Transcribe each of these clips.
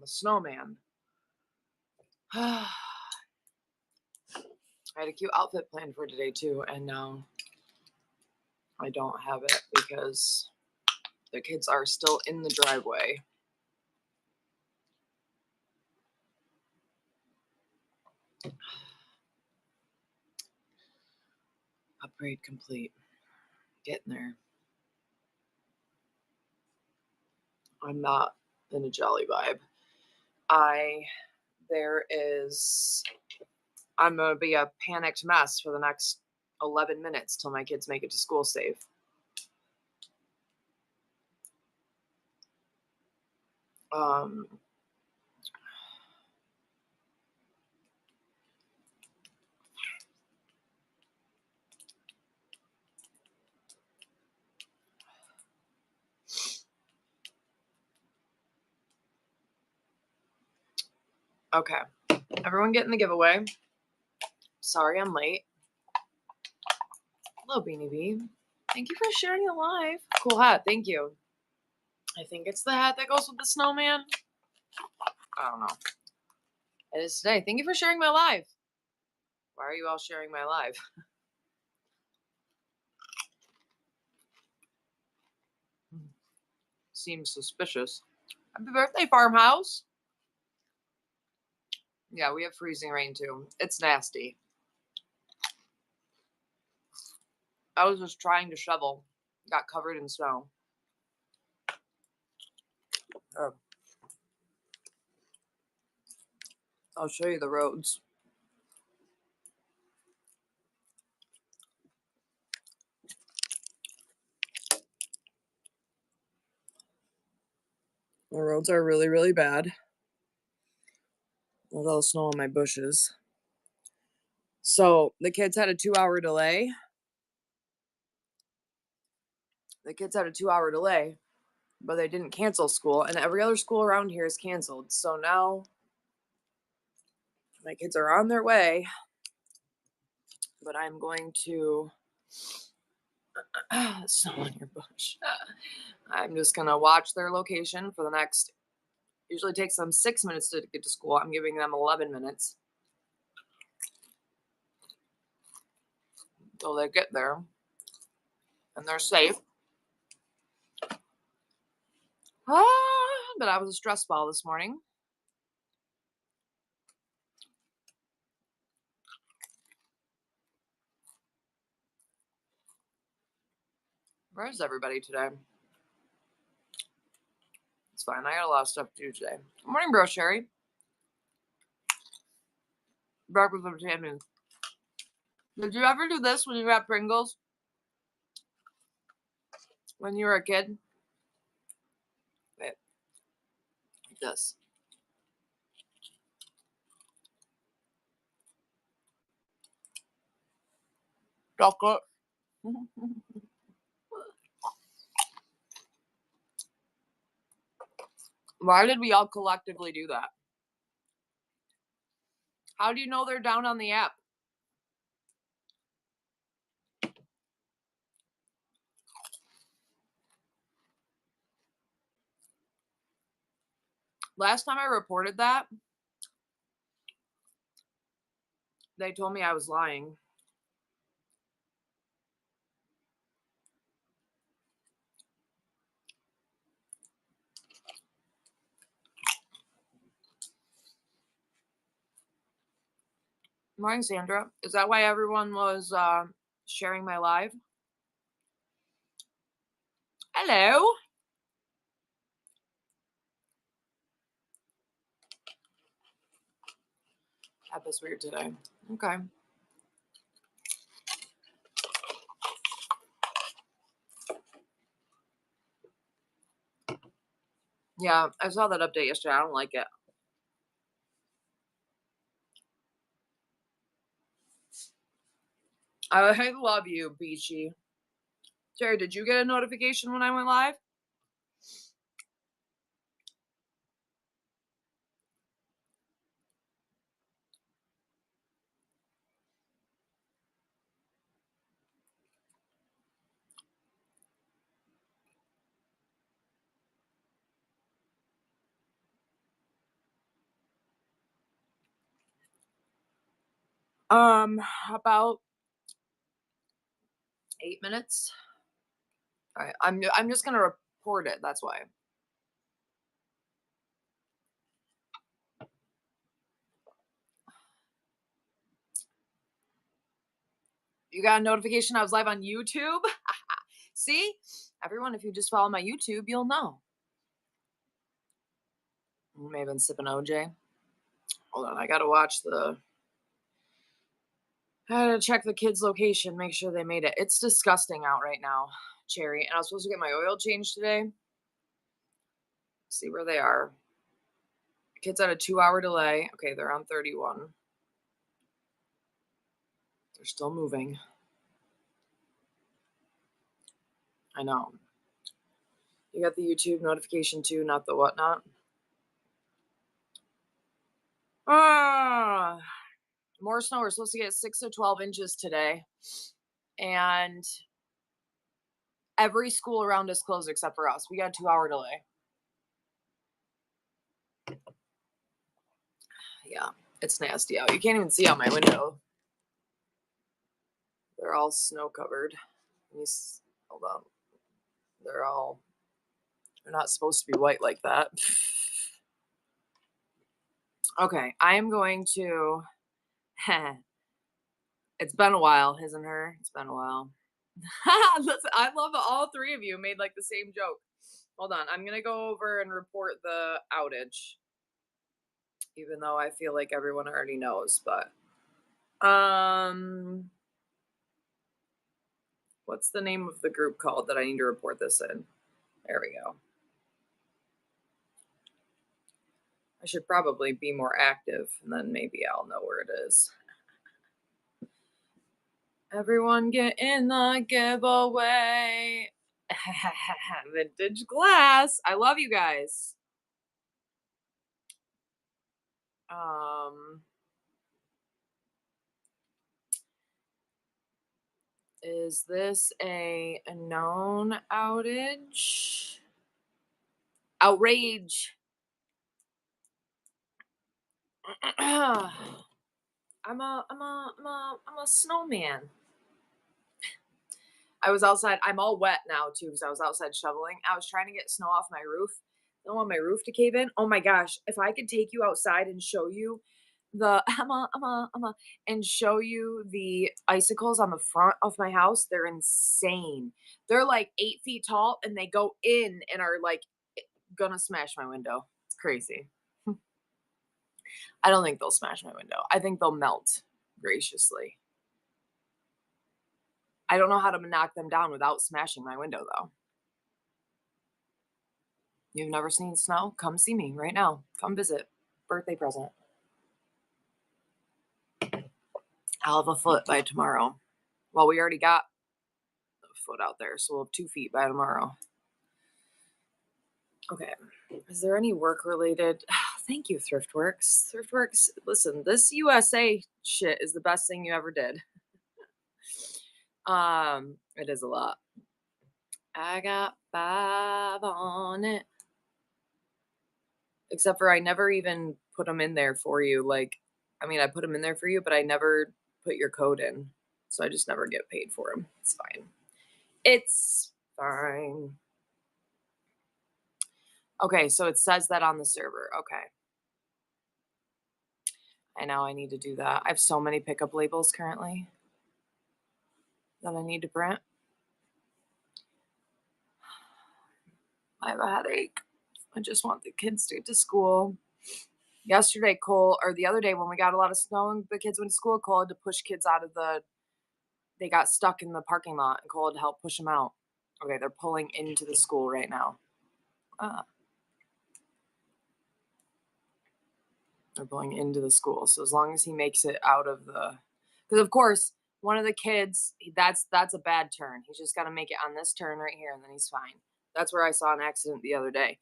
The snowman. I had a cute outfit planned for today too, and now I don't have it because the kids are still in the driveway. Upgrade complete. Getting there. I'm not in a jolly vibe. I'm going to be a panicked mess for the next 11 minutes till my kids make it to school safe. Okay. Everyone getting the giveaway. Sorry I'm late. Hello, Beanie Bee. Thank you for sharing the live. Cool hat. Thank you. I think it's the hat that goes with the snowman. I don't know. It is today. Thank you for sharing my live. Why are you all sharing my live? Seems suspicious. Happy birthday, Farmhouse. Yeah, we have freezing rain too. It's nasty. I was just trying to shovel. Got covered in snow. I'll show you the roads. The roads are really, really bad. With all the snow on my bushes. So the kids had a 2-hour delay. But they didn't cancel school, and every other school around here is canceled. So now my kids are on their way, but I'm going to snow on your bush. I'm just gonna watch their location for the next. Usually takes them 6 minutes to get to school. I'm giving them 11 minutes until they get there, and they're safe. But I was a stress ball this morning. Where is everybody today? It's fine. I got a lot of stuff to do today. Good morning, Bro Sherry. Breakfast with champions. Did you ever do this when you were at Pringles? When you were a kid? Wait. Like this. Chocolate. Why did we all collectively do that? How do you know they're down on the app? Last time I reported that, they told me I was lying. Morning, Sandra. Is that why everyone was sharing my live? Hello. App is weird today. Okay. Yeah, I saw that update yesterday. I don't like it. I love you, Beachy. Terry, did you get a notification when I went live? About 8 minutes. All right, I'm just gonna report it. That's why. You got a notification I was live on YouTube? See? Everyone, if you just follow my YouTube, you'll know. Maybe I've been sipping OJ. Hold on, I gotta watch the. I gotta check the kids' location, make sure they made it. It's disgusting out right now, Cherry. And I was supposed to get my oil changed today. See where they are. Kids had a 2-hour delay. Okay, they're on 31. They're still moving. I know. You got the YouTube notification too, not the whatnot. Ah, more snow. We're supposed to get 6 to 12 inches today. And every school around us closed except for us. We got a 2-hour delay. Yeah, it's nasty out. You can't even see out my window. They're all snow covered. Hold on. They're not supposed to be white like that. Okay, I am going to. It's been a while, isn't her? It's been a while. Listen, I love all three of you made like the same joke. Hold on, I'm gonna go over and report the outage, even though I feel like everyone already knows. But what's the name of the group called that I need to report this in? There we go. I should probably be more active, and then maybe I'll know where it is. Everyone get in the giveaway. Vintage glass. I love you guys. Is this a known outage? Outrage. I'm a snowman. I was outside. I'm all wet now too because I was outside shoveling. I was trying to get snow off my roof. I don't want my roof to cave in. Oh my gosh! If I could take you outside and show you the and show you the icicles on the front of my house, they're insane. They're like 8 feet tall and they go in and are like gonna smash my window. It's crazy. I don't think they'll smash my window. I think they'll melt graciously. I don't know how to knock them down without smashing my window, though. You've never seen snow? Come see me right now. Come visit. Birthday present. I'll have a foot by tomorrow. Well, we already got a foot out there, so we'll have 2 feet by tomorrow. Okay. Is there any work related? Thank you, Thriftworks. Thriftworks, listen, this USA shit is the best thing you ever did. It is a lot. I got 5 on it. Except for I never even put them in there for you. Like, I mean, I put them in there for you, but I never put your code in. So I just never get paid for them. It's fine. It's fine. Okay, so it says that on the server. Okay. I know I need to do that. I have so many pickup labels currently that I need to print. I have a headache. I just want the kids to get to school. Yesterday, Cole, or the other day when we got a lot of snow and the kids went to school, Cole had to push kids out of they got stuck in the parking lot and Cole had to help push them out. Okay, they're pulling into the school right now. They're pulling into the school. So as long as he makes it out of because of course, one of the kids, that's a bad turn. He's just got to make it on this turn right here and then he's fine. That's where I saw an accident the other day.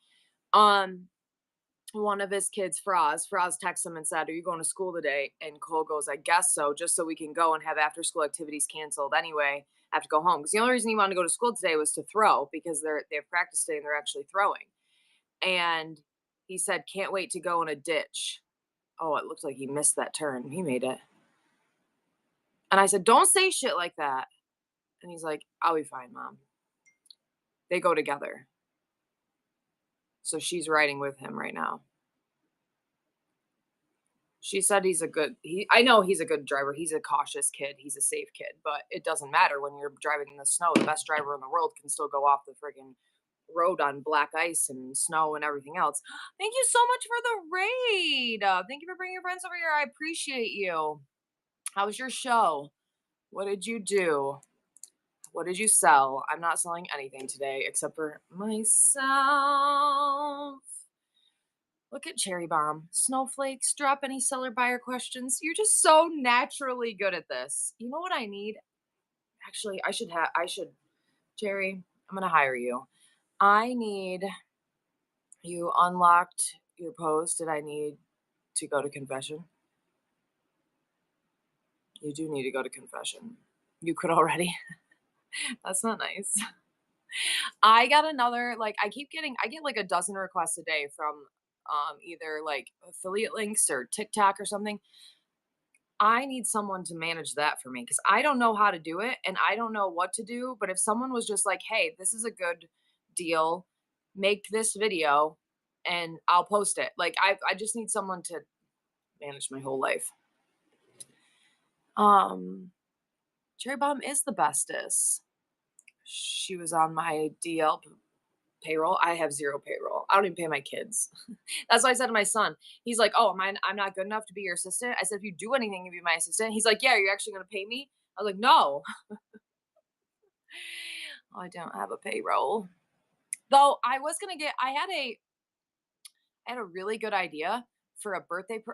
One of his kids, Froz texts him and said, "Are you going to school today?" And Cole goes, "I guess so, just so we can go and have after school activities canceled anyway. I have to go home." Because the only reason he wanted to go to school today was to throw because they have practice today and they're actually throwing. And he said, "Can't wait to go in a ditch." Oh, it looked like he missed that turn. He made it. And I said, "Don't say shit like that." And he's like, "I'll be fine, mom." They go together. So she's riding with him right now. She said I know he's a good driver. He's a cautious kid. He's a safe kid, but it doesn't matter when you're driving in the snow. The best driver in the world can still go off the friggin' road on black ice and snow and everything else. Thank you so much for the raid. Thank you for bringing your friends over here. I appreciate you. How was your show? What did you do? What did you sell? I'm not selling anything today except for myself. Look at Cherry Bomb. Snowflakes, drop any seller buyer questions. You're just so naturally good at this. You know what I need? Actually, Jerry, I'm going to hire you. I need you unlocked your post. Did I need to go to confession? You do need to go to confession. You could already. That's not nice. I got another, like, I get like a dozen requests a day from either like affiliate links or TikTok or something. I need someone to manage that for me because I don't know how to do it and I don't know what to do. But if someone was just like, hey, this is a good deal, make this video and I'll post it. Like I just need someone to manage my whole life. Um Cherry Bomb is the bestest. She was on my DL payroll. I have zero payroll. I don't even pay my kids. That's what I said to my son. He's like, "Oh, I'm not good enough to be your assistant." I said, "If you do anything, you be my assistant." He's like, "Yeah, you're actually going to pay me?" I was like, "No, I don't have a payroll." Though I was going to get I had a really good idea for a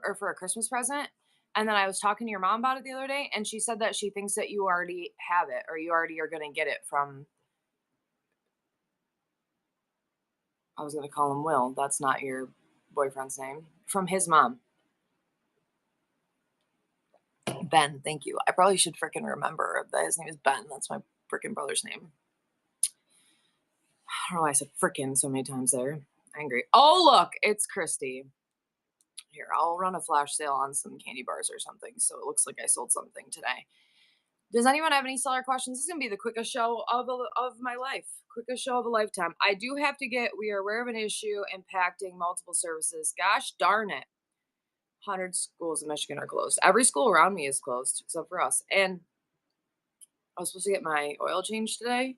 or for a Christmas present. And then I was talking to your mom about it the other day and she said that she thinks that you already have it or you already are going to get it from I was going to call him Will. That's not your boyfriend's name. From his mom. Ben, thank you. I probably should freaking remember that his name is Ben. That's my freaking brother's name. I don't know why I said freaking so many times there. Angry. Oh, look, it's Christy. Here, I'll run a flash sale on some candy bars or something so it looks like I sold something today. Does anyone have any seller questions? This is going to be the quickest show of my life. Quickest show of a lifetime. I do have to we are aware of an issue impacting multiple services. Gosh darn it. 100 schools in Michigan are closed. Every school around me is closed except for us. And I was supposed to get my oil changed today.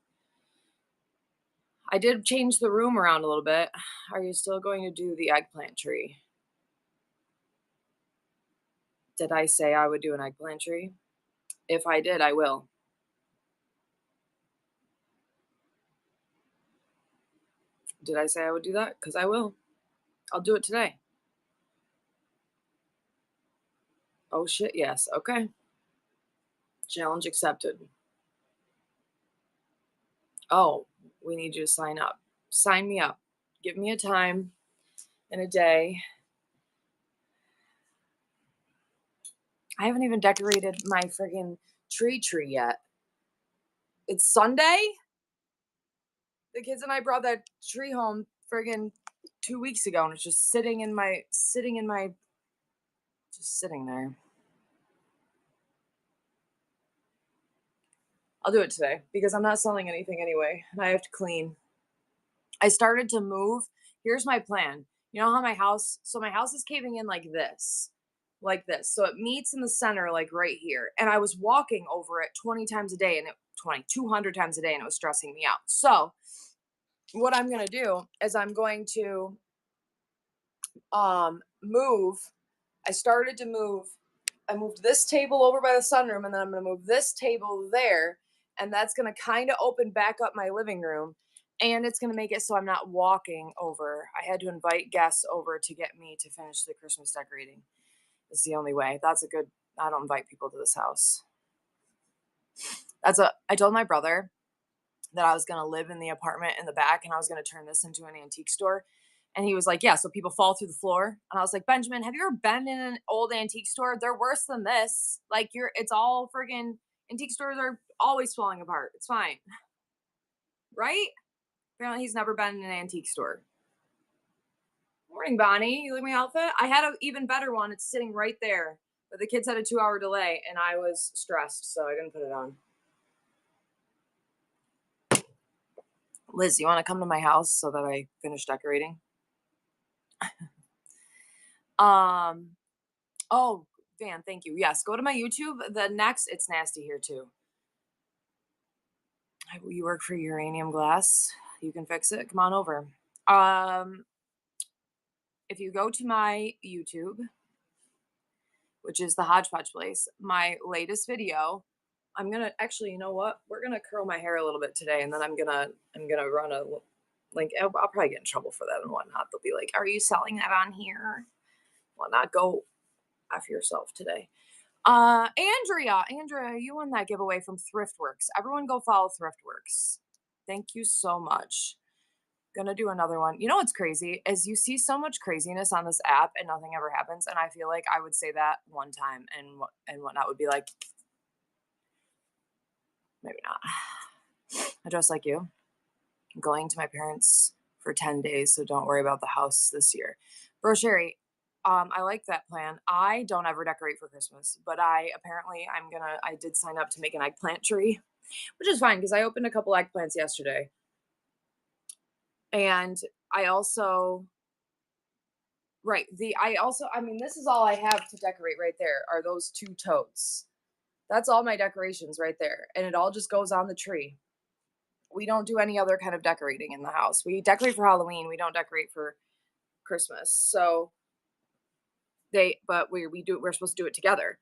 I did change the room around a little bit. Are you still going to do the eggplant tree? Did I say I would do an eggplant tree? If I did, I will. Did I say I would do that? Because I will. I'll do it today. Oh shit, yes. Okay. Challenge accepted. Oh, we need you to sign up. Sign me up. Give me a time and a day. I haven't even decorated my friggin' tree yet. It's Sunday? The kids and I brought that tree home friggin' 2 weeks ago and it's just sitting there. I'll do it today because I'm not selling anything anyway and I have to clean. I started to move. Here's my plan. You know how my house is caving in like this. Like this. So it meets in the center like right here. And I was walking over it 20 times a day and 200 times a day and it was stressing me out. So what I'm going to do is I'm going to move. I started to move. I moved this table over by the sunroom and then I'm going to move this table there and that's going to kind of open back up my living room and it's going to make it so I'm not walking over. I had to invite guests over to get me to finish the Christmas decorating. This is the only way. I don't invite people to this house. I told my brother that I was going to live in the apartment in the back and I was going to turn this into an antique store. And he was like, yeah, so people fall through the floor. And I was like, Benjamin, have you ever been in an old antique store? They're worse than this. Like it's all friggin' antique stores are always falling apart. It's fine. Right? Apparently he's never been in an antique store. Morning, Bonnie. You like my outfit? I had an even better one. It's sitting right there. But the kids had a 2-hour delay, and I was stressed, so I didn't put it on. Liz, you want to come to my house so that I finish decorating? Oh, Van, thank you. Yes, go to my YouTube. It's nasty here too. You work for Uranium Glass. You can fix it. Come on over. If you go to my YouTube, which is the Hodgepodge Place, my latest video, I'm gonna actually, you know what? We're gonna curl my hair a little bit today, and then I'm gonna run a link. I'll probably get in trouble for that and whatnot. They'll be like, "Are you selling that on here?" Whatnot. Go F yourself today. Andrea, you won that giveaway from Thriftworks. Everyone go follow Thriftworks. Thank you so much. Gonna do another one. You know what's crazy is you see so much craziness on this app and nothing ever happens. And I feel like I would say that one time and whatnot would be like, maybe not. I dress like you. I'm going to my parents for 10 days, so don't worry about the house this year. Bro Sherry, I like that plan. I don't ever decorate for Christmas, but I did sign up to make an eggplant tree, which is fine because I opened a couple eggplants yesterday. And I also, this is all I have to decorate right there are those 2 totes. That's all my decorations right there. And it all just goes on the tree. We don't do any other kind of decorating in the house. We decorate for Halloween. We don't decorate for Christmas. So we're supposed to do it together.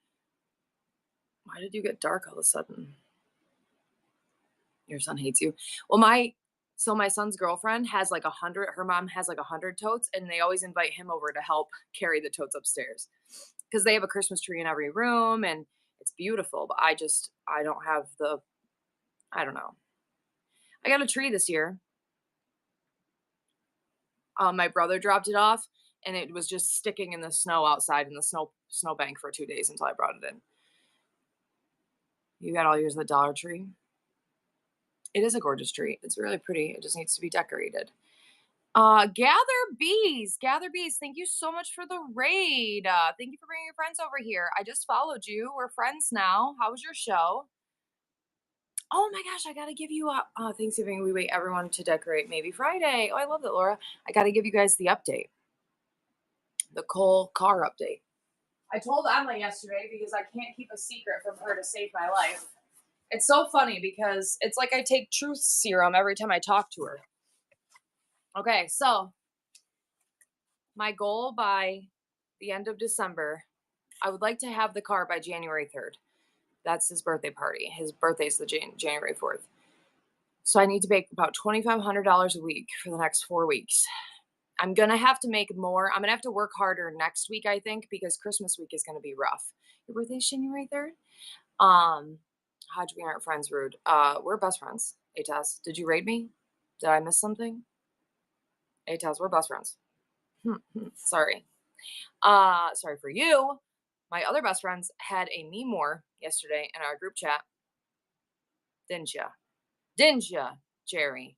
Why did you get dark all of a sudden? Your son hates you. Well, my son's girlfriend has like 100, her mom has like 100 totes, and they always invite him over to help carry the totes upstairs because they have a Christmas tree in every room and it's beautiful. But I don't have I don't know. I got a tree this year. My brother dropped it off and it was just sticking in the snow outside in the snowbank for 2 days until I brought it in. You got all yours at the Dollar Tree. It is a gorgeous tree. It's really pretty. It just needs to be decorated. Gather Bees. Thank you so much for the raid. Thank you for bringing your friends over here. I just followed you. We're friends now. How was your show? Oh my gosh, I gotta give you a Thanksgiving. We wait everyone to decorate. Maybe Friday. Oh, I love that, Laura. I gotta give you guys the update. The Cole car update. I told Emma yesterday because I can't keep a secret from her to save my life. It's so funny because it's like I take truth serum every time I talk to her. Okay, so my goal by the end of December, I would like to have the car by January 3rd. That's his birthday party. His birthday's the January 4th. So I need to make about $2,500 a week for the next 4 weeks. I'm going to have to make more. I'm going to have to work harder next week, I think, because Christmas week is going to be rough. Your birthday's January 3rd? Hodge, we aren't friends, rude. We're best friends. Ataz, did you raid me? Did I miss something? Ataz, we're best friends. Sorry. Sorry for you. My other best friends had a me more yesterday in our group chat. Didn't ya, Jerry?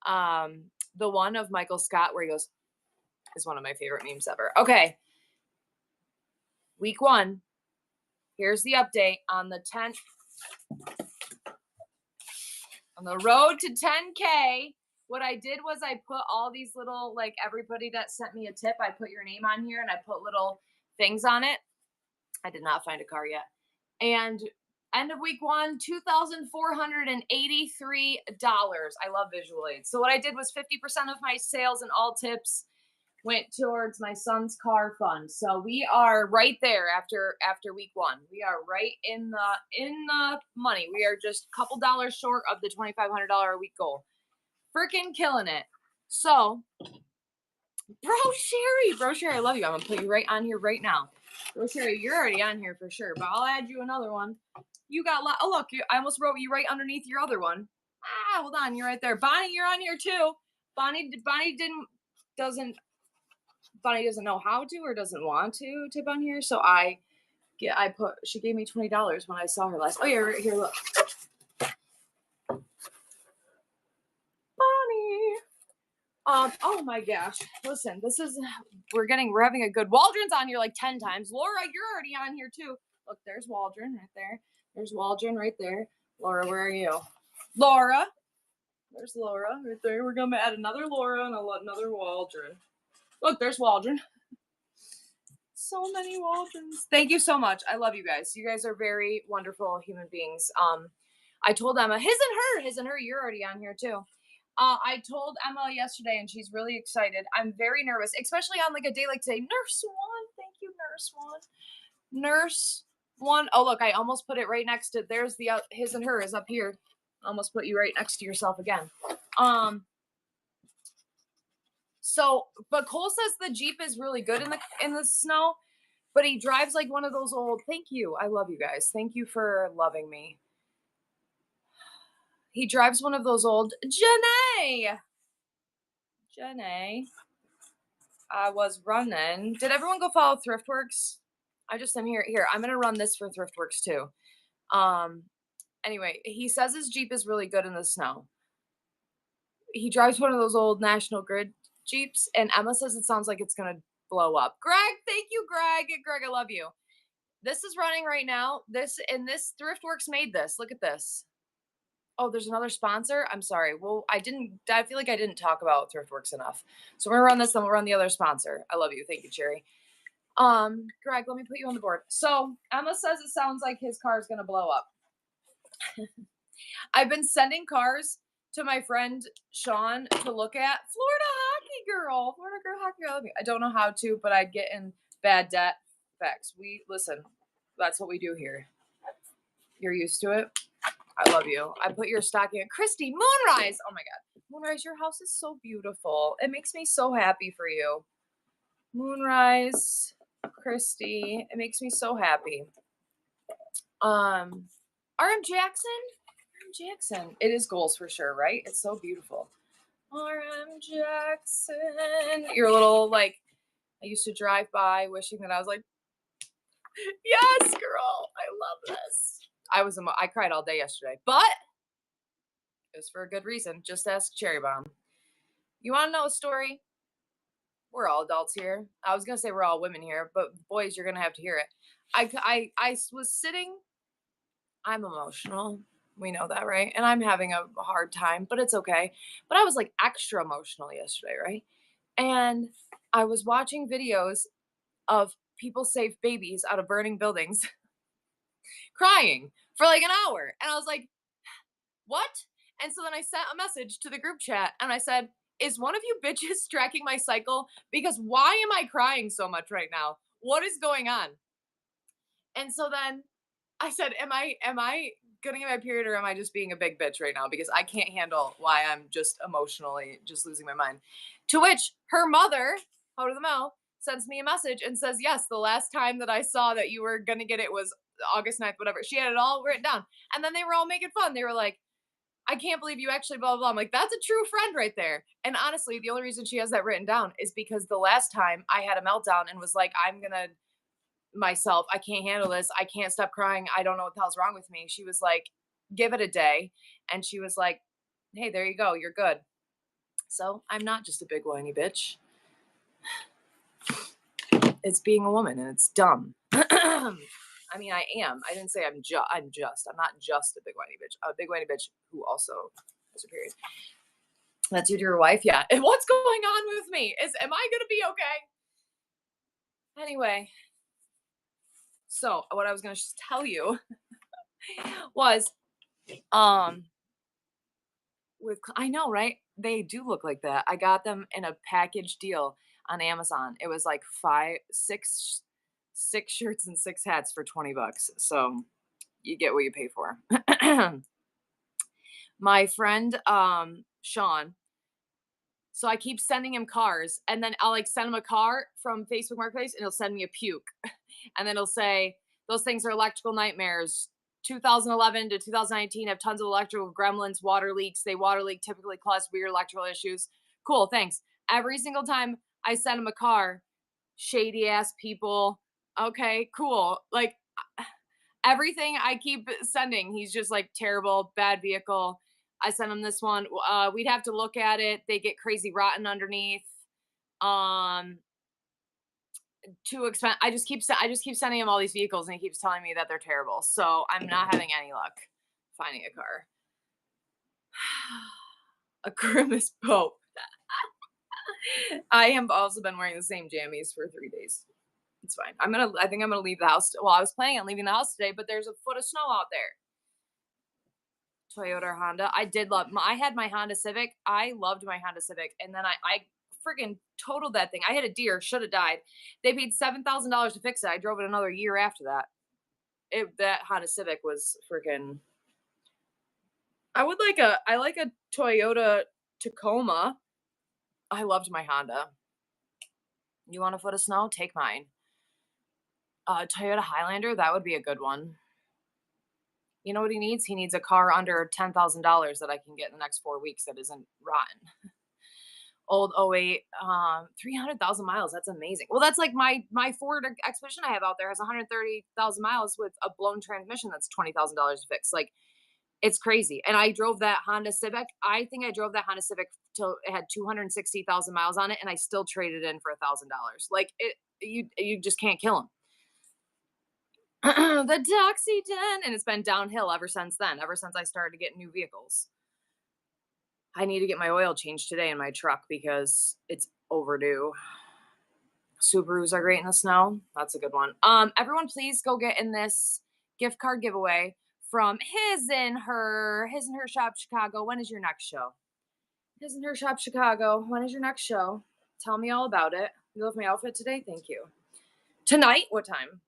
The one of Michael Scott where he goes, is one of my favorite memes ever. Okay. Week 1. Here's the update on the 10th. On the road to 10K, what I did was I put all these little, like everybody that sent me a tip, I put your name on here and I put little things on it. I did not find a car yet. And end of week 1, $2,483. I love visual aids. So what I did was 50% of my sales and all tips went towards my son's car fund. So we are right there after week 1. We are right in the money. We are just a couple dollars short of the $2,500 a week goal. Freaking killing it. So, Bro Sherry, I love you. I'm gonna put you right on here right now. Bro Sherry, you're already on here for sure, but I'll add you another one. You got oh look, I almost wrote you right underneath your other one. Hold on, you're right there. Bonnie, you're on here too. Bonnie doesn't know how to or doesn't want to tip on here, so she gave me $20 when I saw her last. Oh yeah, right here, look. Bonnie. Oh my gosh. Listen, we're having a good Waldron's on here like 10 times. Laura, you're already on here too. Look, there's Waldron right there. There's Waldron right there. Laura, where are you? Laura. There's Laura right there. We're gonna add another Laura and another Waldron. Look, there's Waldron. So many Waldrons. Thank you so much. I love you guys. You guys are very wonderful human beings. I told Emma, his and her, you're already on here too. I told Emma yesterday and she's really excited. I'm very nervous, especially on like a day like today. Nurse One, thank you, Nurse One. Nurse One. Oh, look, I almost put it right next to, there's the, his and her is up here. Almost put you right next to yourself again. So, but Cole says the Jeep is really good in the snow, but he drives like one of those old, thank you. I love you guys. Thank you for loving me. He drives one of those old Janae. I was running. Did everyone go follow Thriftworks? I just am here. Here, I'm gonna run this for Thriftworks too. Anyway, he says his Jeep is really good in the snow. He drives one of those old National Grid Jeeps, and Emma says it sounds like it's gonna blow up. Greg, thank you, Greg. Greg, I love you. This is running right now. This Thriftworks made this. Look at this. Oh, there's another sponsor. I'm sorry. Well, I feel like I didn't talk about Thriftworks enough. So we're gonna run this, then we'll run the other sponsor. I love you. Thank you, Cherry. Greg, let me put you on the board. So Emma says it sounds like his car is gonna blow up. I've been sending cars to my friend Sean to look at. Florida girl hockey. I don't know how to, but I'd get in bad debt. Facts. Listen. That's what we do here. You're used to it. I love you. I put your stocking in. Christy, Moonrise. Oh my God. Moonrise, your house is so beautiful. It makes me so happy for you. Moonrise, Christy. It makes me so happy. RM Jackson. It is goals for sure, right? It's so beautiful. RM Jackson. You're a little like, I used to drive by wishing that I was like, yes, girl. I love this. I cried all day yesterday, but it was for a good reason. Just ask Cherry Bomb. You want to know a story? We're all adults here. I was going to say we're all women here, but boys, you're going to have to hear it. I was sitting. I'm emotional. We know that, right? And I'm having a hard time, but it's okay. But I was like extra emotional yesterday, right? And I was watching videos of people save babies out of burning buildings, crying for like an hour. And I was like, what? And so then I sent a message to the group chat and I said, is one of you bitches tracking my cycle? Because why am I crying so much right now? What is going on? And so then I said, am I gonna get my period or am I just being a big bitch right now? Because I can't handle why I'm just emotionally just losing my mind. To which her mother, out of the mouth, sends me a message and says, yes, the last time that I saw that you were gonna get it was August 9th, whatever. She had it all written down. And then they were all making fun. They were like, I can't believe you actually blah, blah, blah. I'm like, that's a true friend right there. And honestly, the only reason she has that written down is because the last time I had a meltdown and was like, I'm going to myself, I can't handle this. I can't stop crying. I don't know what the hell's wrong with me. She was like, give it a day. And she was like, hey, there you go. You're good. So I'm not just a big whiny bitch. It's being a woman and it's dumb. I mean, I am. I didn't say I'm just. I'm not just a big whiny bitch. A big whiny bitch who also has a period. That's your dear wife? Yeah. And what's going on with me? Am I going to be okay? Anyway. So what I was going to tell you was, I know, right? They do look like that. I got them in a package deal on Amazon. It was like six shirts and 6 hats for $20. So you get what you pay for. My friend Sean, so I keep sending him cars and then I'll like send him a car from Facebook Marketplace and he'll send me a puke. And then he'll say, those things are electrical nightmares. 2011 to 2019 have tons of electrical gremlins, water leaks. They water leak typically cause weird electrical issues. Cool, thanks. Every single time I send him a car, shady ass people. Okay, cool. Like everything I keep sending, he's just like terrible, bad vehicle. I sent them this one. We'd have to look at it. They get crazy rotten underneath. Um, Too expensive. I just keep sending him all these vehicles, and he keeps telling me that they're terrible. So I'm not having any luck finding a car. A grimace Pope. I have also been wearing the same jammies for 3 days. It's fine. I think I'm gonna leave the house. Well, I was planning on leaving the house today, but there's a foot of snow out there. Toyota or Honda. I had my Honda Civic. I loved my Honda Civic. And then I freaking totaled that thing. I had a deer, should have died. They paid $7,000 to fix it. I drove it another year after that. That Honda Civic was freaking. I like a Toyota Tacoma. I loved my Honda. You want a foot of snow? Take mine. Toyota Highlander, that would be a good one. You know what he needs? He needs a car under $10,000 that I can get in the next 4 weeks that isn't rotten. Old '08, 300,000 miles. That's amazing. Well, that's like my Ford Expedition I have out there has 130,000 miles with a blown transmission that's $20,000 to fix. Like, it's crazy. And I drove that Honda Civic. I think I drove that Honda Civic till it had 260,000 miles on it, and I still traded in for $1,000. Like, you just can't kill them. The Doxy 10, and it's been downhill ever since then. Ever since I started to get new vehicles. I need to get my oil changed today in my truck because it's overdue. Subarus are great in the snow. That's a good one. Everyone, please go get in this gift card giveaway from His and Her Shop Chicago. When is your next show? His and Her Shop Chicago. When is your next show? Tell me all about it. You love my outfit today? Thank you. Tonight? What time?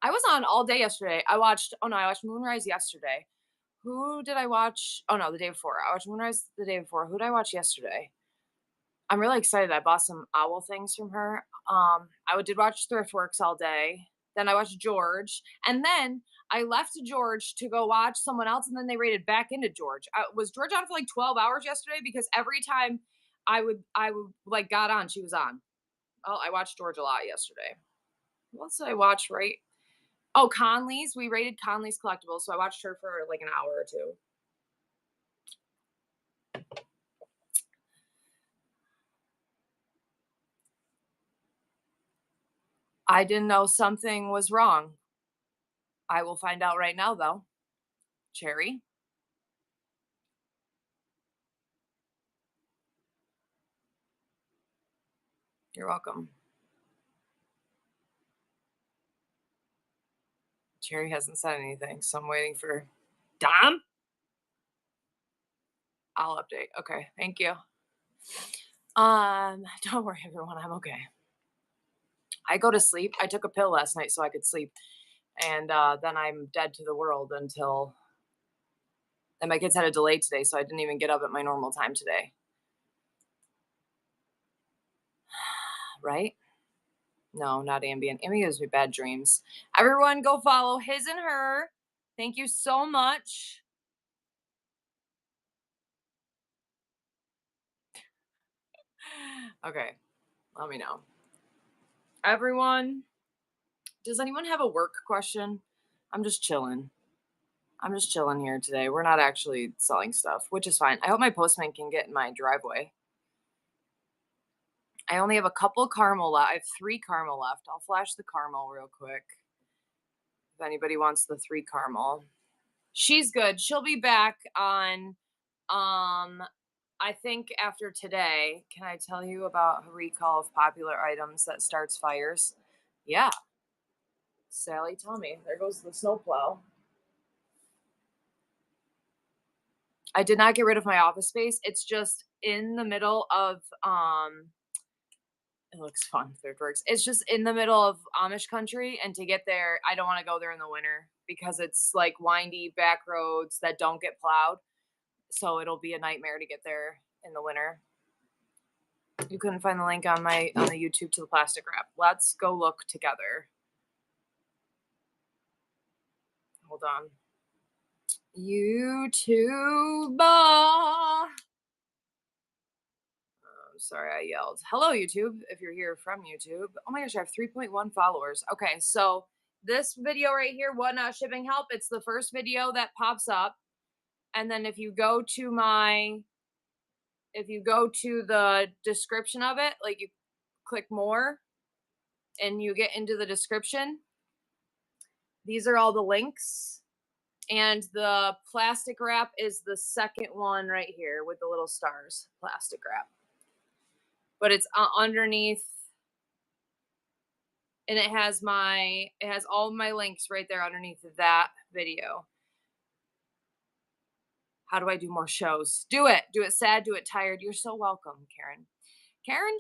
I was on all day yesterday. I watched Moonrise yesterday. Who did I watch? Oh no, the day before. I watched Moonrise the day before. Who did I watch yesterday? I'm really excited. I bought some owl things from her. I did watch Thriftworks all day. Then I watched George, and then I left George to go watch someone else, and then they raided back into George. Was George on for like 12 hours yesterday? Because every time I would like got on, she was on. Oh, I watched George a lot yesterday. What else did I watch? Right? Oh, Conley's. We rated Conley's Collectibles, so I watched her for like an hour or two. I didn't know something was wrong. I will find out right now, though. Cherry. You're welcome. Cherry hasn't said anything, so I'm waiting for Dom. I'll update. Okay, thank you. Don't worry, everyone. I'm okay. I go to sleep. I took a pill last night so I could sleep, and then I'm dead to the world until. And my kids had a delay today, so I didn't even get up at my normal time today. Right? No, not Ambien. Ambien gives me bad dreams. Everyone, go follow His and Her. Thank you so much. Okay, let me know. Everyone, does anyone have a work question? I'm just chilling. I'm just chilling here today. We're not actually selling stuff, which is fine. I hope my postman can get in my driveway. I only have a couple caramel left. I have 3 caramel left. I'll flash the caramel real quick. If anybody wants the 3 caramel. She's good. She'll be back on I think after today. Can I tell you about a recall of popular items that starts fires? Yeah. Sally, tell me. There goes the snowplow. I did not get rid of my office space. It's just in the middle of it looks fun, Thriftworks. It's just in the middle of Amish country, and to get there, I don't want to go there in the winter because it's like windy back roads that don't get plowed. So it'll be a nightmare to get there in the winter. You couldn't find the link on the YouTube to the plastic wrap. Let's go look together. Hold on. YouTube. Sorry, I yelled. Hello, YouTube, if you're here from YouTube. Oh my gosh, I have 3.1 followers. Okay, so this video right here, What Not Shipping Help, it's the first video that pops up. And then if you go to the description of it, like you click more and you get into the description, these are all the links. And the plastic wrap is the second one right here with the little stars, plastic wrap. But it's underneath, and it has all of my links right there underneath that video. How do I do more shows? Do it. Do it sad, do it tired. You're so welcome, Karen. Karen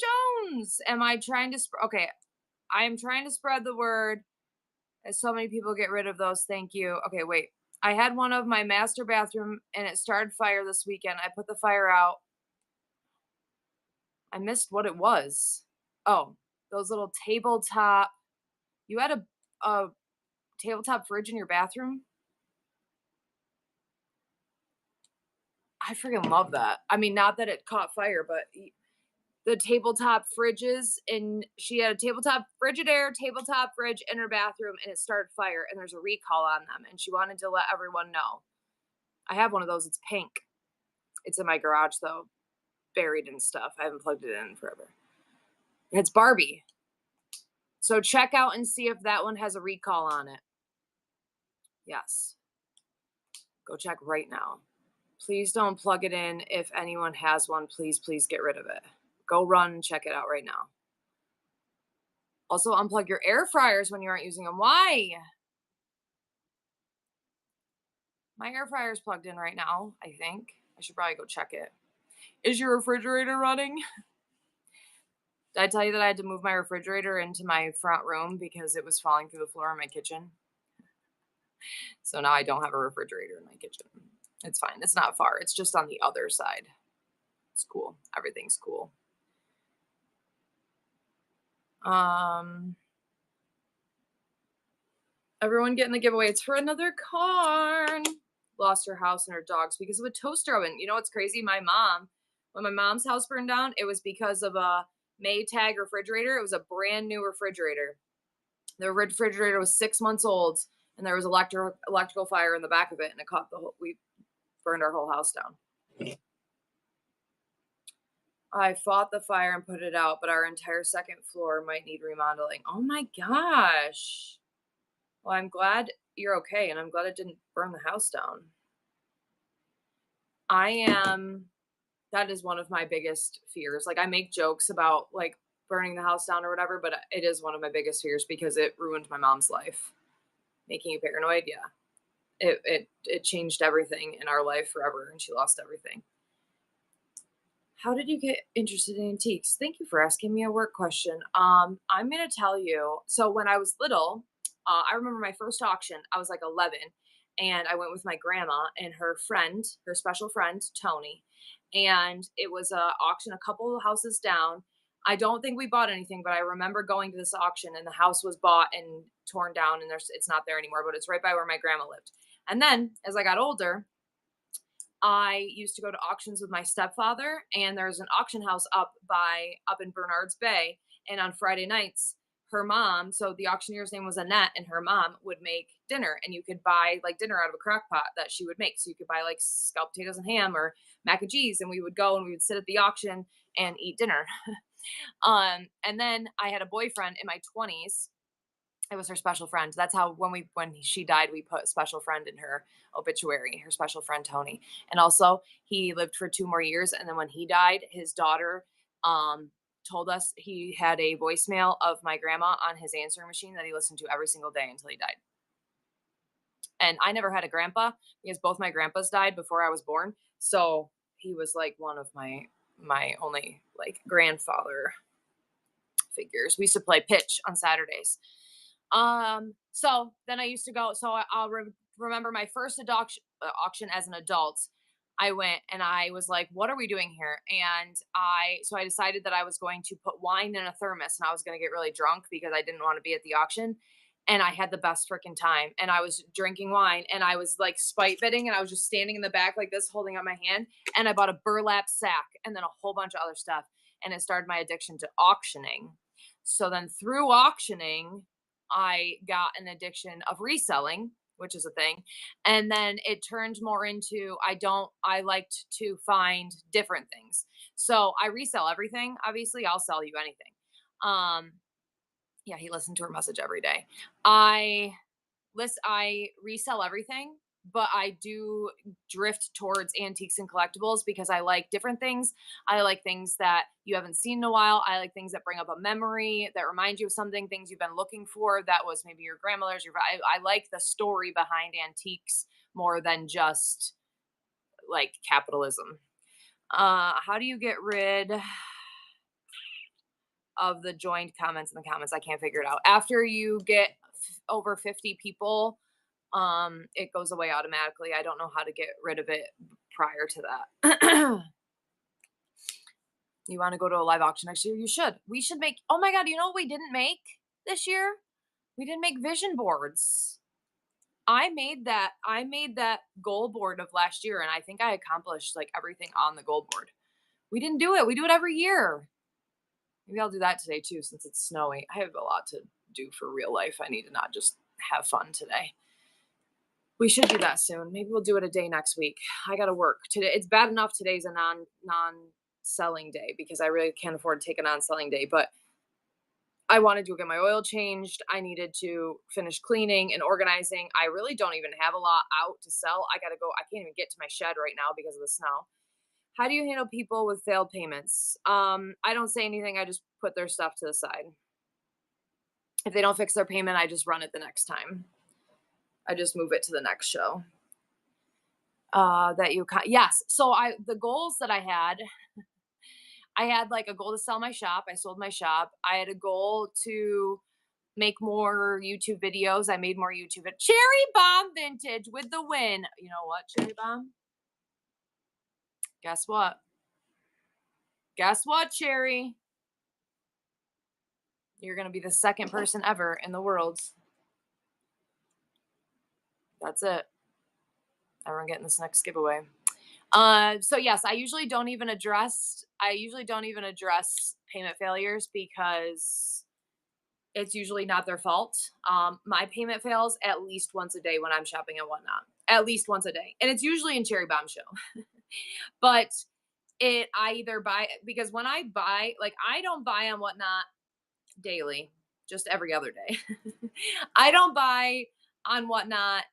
Jones. Am I trying to okay, I am trying to spread the word as so many people get rid of those. Thank you. Okay, wait. I had one of my master bathroom and it started fire this weekend. I put the fire out. I missed what it was. Oh, those little tabletop. You had a tabletop fridge in your bathroom? I freaking love that. I mean, not that it caught fire, but the tabletop fridges, and she had a tabletop Frigidaire, tabletop fridge in her bathroom, and it started fire, and there's a recall on them, and she wanted to let everyone know. I have one of those. It's pink. It's in my garage, though, buried in stuff. I haven't plugged it in forever. It's Barbie. So check out and see if that one has a recall on it. Yes. Go check right now. Please don't plug it in. If anyone has one, please get rid of it. Go run and check it out right now. Also, unplug your air fryers when you aren't using them. Why? My air fryer is plugged in right now, I think. I should probably go check it. Is your refrigerator running? Did I tell you that I had to move my refrigerator into my front room because it was falling through the floor in my kitchen? So now I don't have a refrigerator in my kitchen. It's fine. It's not far. It's just on the other side. It's cool. Everything's cool. Everyone getting the giveaway. It's for another Karn. Lost her house and her dogs because of a toaster oven. You know what's crazy? My mom, when my mom's house burned down, it was because of a Maytag refrigerator. It was a brand new refrigerator. The refrigerator was 6 months old, and there was electrical fire in the back of it, and it caught we burned our whole house down. I fought the fire and put it out, but our entire second floor might need remodeling. Oh my gosh. Well, I'm glad you're okay, and I'm glad it didn't burn the house down. That is one of my biggest fears. Like, I make jokes about, like, burning the house down or whatever, but it is one of my biggest fears because it ruined my mom's life. Making you paranoid, yeah. It changed everything in our life forever, and she lost everything. How did you get interested in antiques? Thank you for asking me a work question. I'm going to tell you. So when I was little, I remember my first auction. I was like 11, and I went with my grandma and her friend, her special friend, Tony. And it was a auction a couple of houses down. I don't think we bought anything, but I remember going to this auction, and the house was bought and torn down, and it's not there anymore, but it's right by where my grandma lived. And then as I got older, I used to go to auctions with my stepfather, and there's an auction house up in Bernards Bay. And on Friday nights, her mom, so the auctioneer's name was Annette, and her mom would make dinner, and you could buy like dinner out of a crock pot that she would make. So you could buy like scalloped potatoes and ham or mac and cheese, and we would go and we would sit at the auction and eat dinner. And then I had a boyfriend in my 20s. It was her special friend. That's how when she died, we put special friend in her obituary, her special friend Tony. And also he lived for 2 more years. And then when he died, his daughter told us he had a voicemail of my grandma on his answering machine that he listened to every single day until he died. And I never had a grandpa because both my grandpas died before I was born. So he was like one of my only like grandfather figures. We used to play pitch on Saturdays. So then I used to go. So I'll remember my first auction as an adult. I went and I was like, "What are we doing here?" And I decided that I was going to put wine in a thermos, and I was going to get really drunk because I didn't want to be at the auction. And I had the best freaking time. And I was drinking wine, and I was like spite bidding, and I was just standing in the back like this, holding up my hand. And I bought a burlap sack and then a whole bunch of other stuff. And it started my addiction to auctioning. So then through auctioning, I got an addiction of reselling, which is a thing. And then it turned more into I liked to find different things. So I resell everything. Obviously, I'll sell you anything. Um, yeah, he listened to her message every day. I resell everything, but I do drift towards antiques and collectibles because I like different things. I like things that you haven't seen in a while. I like things that bring up a memory, that remind you of something, things you've been looking for. That was maybe your grandmother's. I like the story behind antiques more than just like capitalism. How do you get rid of the joined comments in the comments? I can't figure it out. After you get over 50 people, it goes away automatically. I don't know how to get rid of it prior to that. You want to go to a live auction next year? You should. We should make, oh my God, you know what we didn't make this year? We didn't make vision boards. I made that goal board of last year, and I think I accomplished like everything on the goal board. We didn't do it. We do it every year. Maybe I'll do that today too, since it's snowy. I have a lot to do for real life. I need to not just have fun today. We should do that soon. Maybe we'll do it a day next week. I gotta work today. It's bad enough today's a non-selling day because I really can't afford to take a non-selling day. But I wanted to get my oil changed. I needed to finish cleaning and organizing. I really don't even have a lot out to sell. I gotta go. I can't even get to my shed right now because of the snow. How do you handle people with failed payments? I don't say anything. I just put their stuff to the side. If they don't fix their payment, I just run it the next time. I just move it to the next show. Yes. So the goals that I had like a goal to sell my shop. I sold my shop. I had a goal to make more YouTube videos. I made more Cherry Bomb Vintage with the win. You know what, Cherry Bomb? Guess what? Guess what, Cherry? You're going to be the second person ever in the world. That's it. Everyone getting this next giveaway. So yes, I usually don't even address payment failures because it's usually not their fault. My payment fails at least once a day when I'm shopping and whatnot. At least once a day. And it's usually in Cherry Bomb Show. But I either buy, because when I buy, like I don't buy on whatnot daily, just every other day. I don't buy on whatnot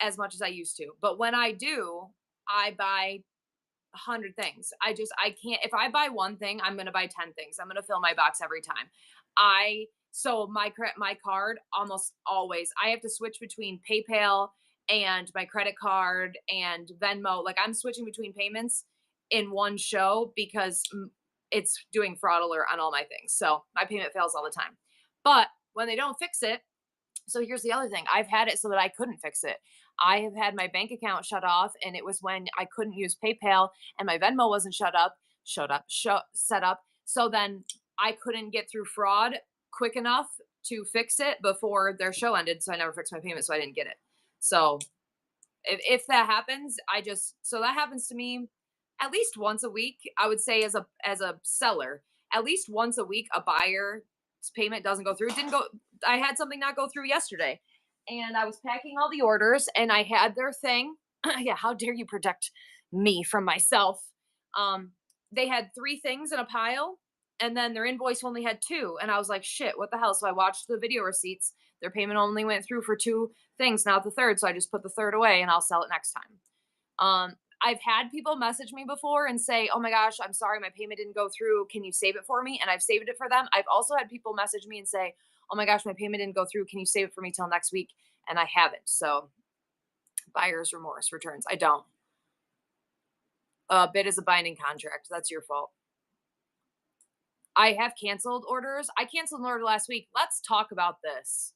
as much as I used to. But when I do, I buy 100 things. I can't, if I buy one thing, I'm going to buy 10 things. I'm going to fill my box every time. So my card almost always, I have to switch between PayPal and my credit card and Venmo. Like I'm switching between payments in one show because it's doing fraud alert on all my things. So my payment fails all the time. But when they don't fix it, so here's the other thing. I've had it so that I couldn't fix it. I have had my bank account shut off, and it was when I couldn't use PayPal and my Venmo wasn't set up. So then I couldn't get through fraud quick enough to fix it before their show ended. So I never fixed my payment, so I didn't get it. So if that happens, so that happens to me at least once a week. I would say as a seller, at least once a week, a buyer's payment doesn't go through. It didn't go. I had something not go through yesterday, and I was packing all the orders, and I had their thing. Yeah, how dare you protect me from myself? They had 3 things in a pile, and then their invoice only had 2, and I was like, shit, what the hell? So I watched the video receipts. Their payment only went through for 2 things, not the third. So I just put the third away, and I'll sell it next time. I've had people message me before and say, oh my gosh, I'm sorry, my payment didn't go through. Can you save it for me? And I've saved it for them. I've also had people message me and say, oh my gosh, my payment didn't go through. Can you save it for me till next week? And I haven't. So buyer's remorse returns. I don't. Bid is a binding contract. That's your fault. I have canceled orders. I canceled an order last week. Let's talk about this.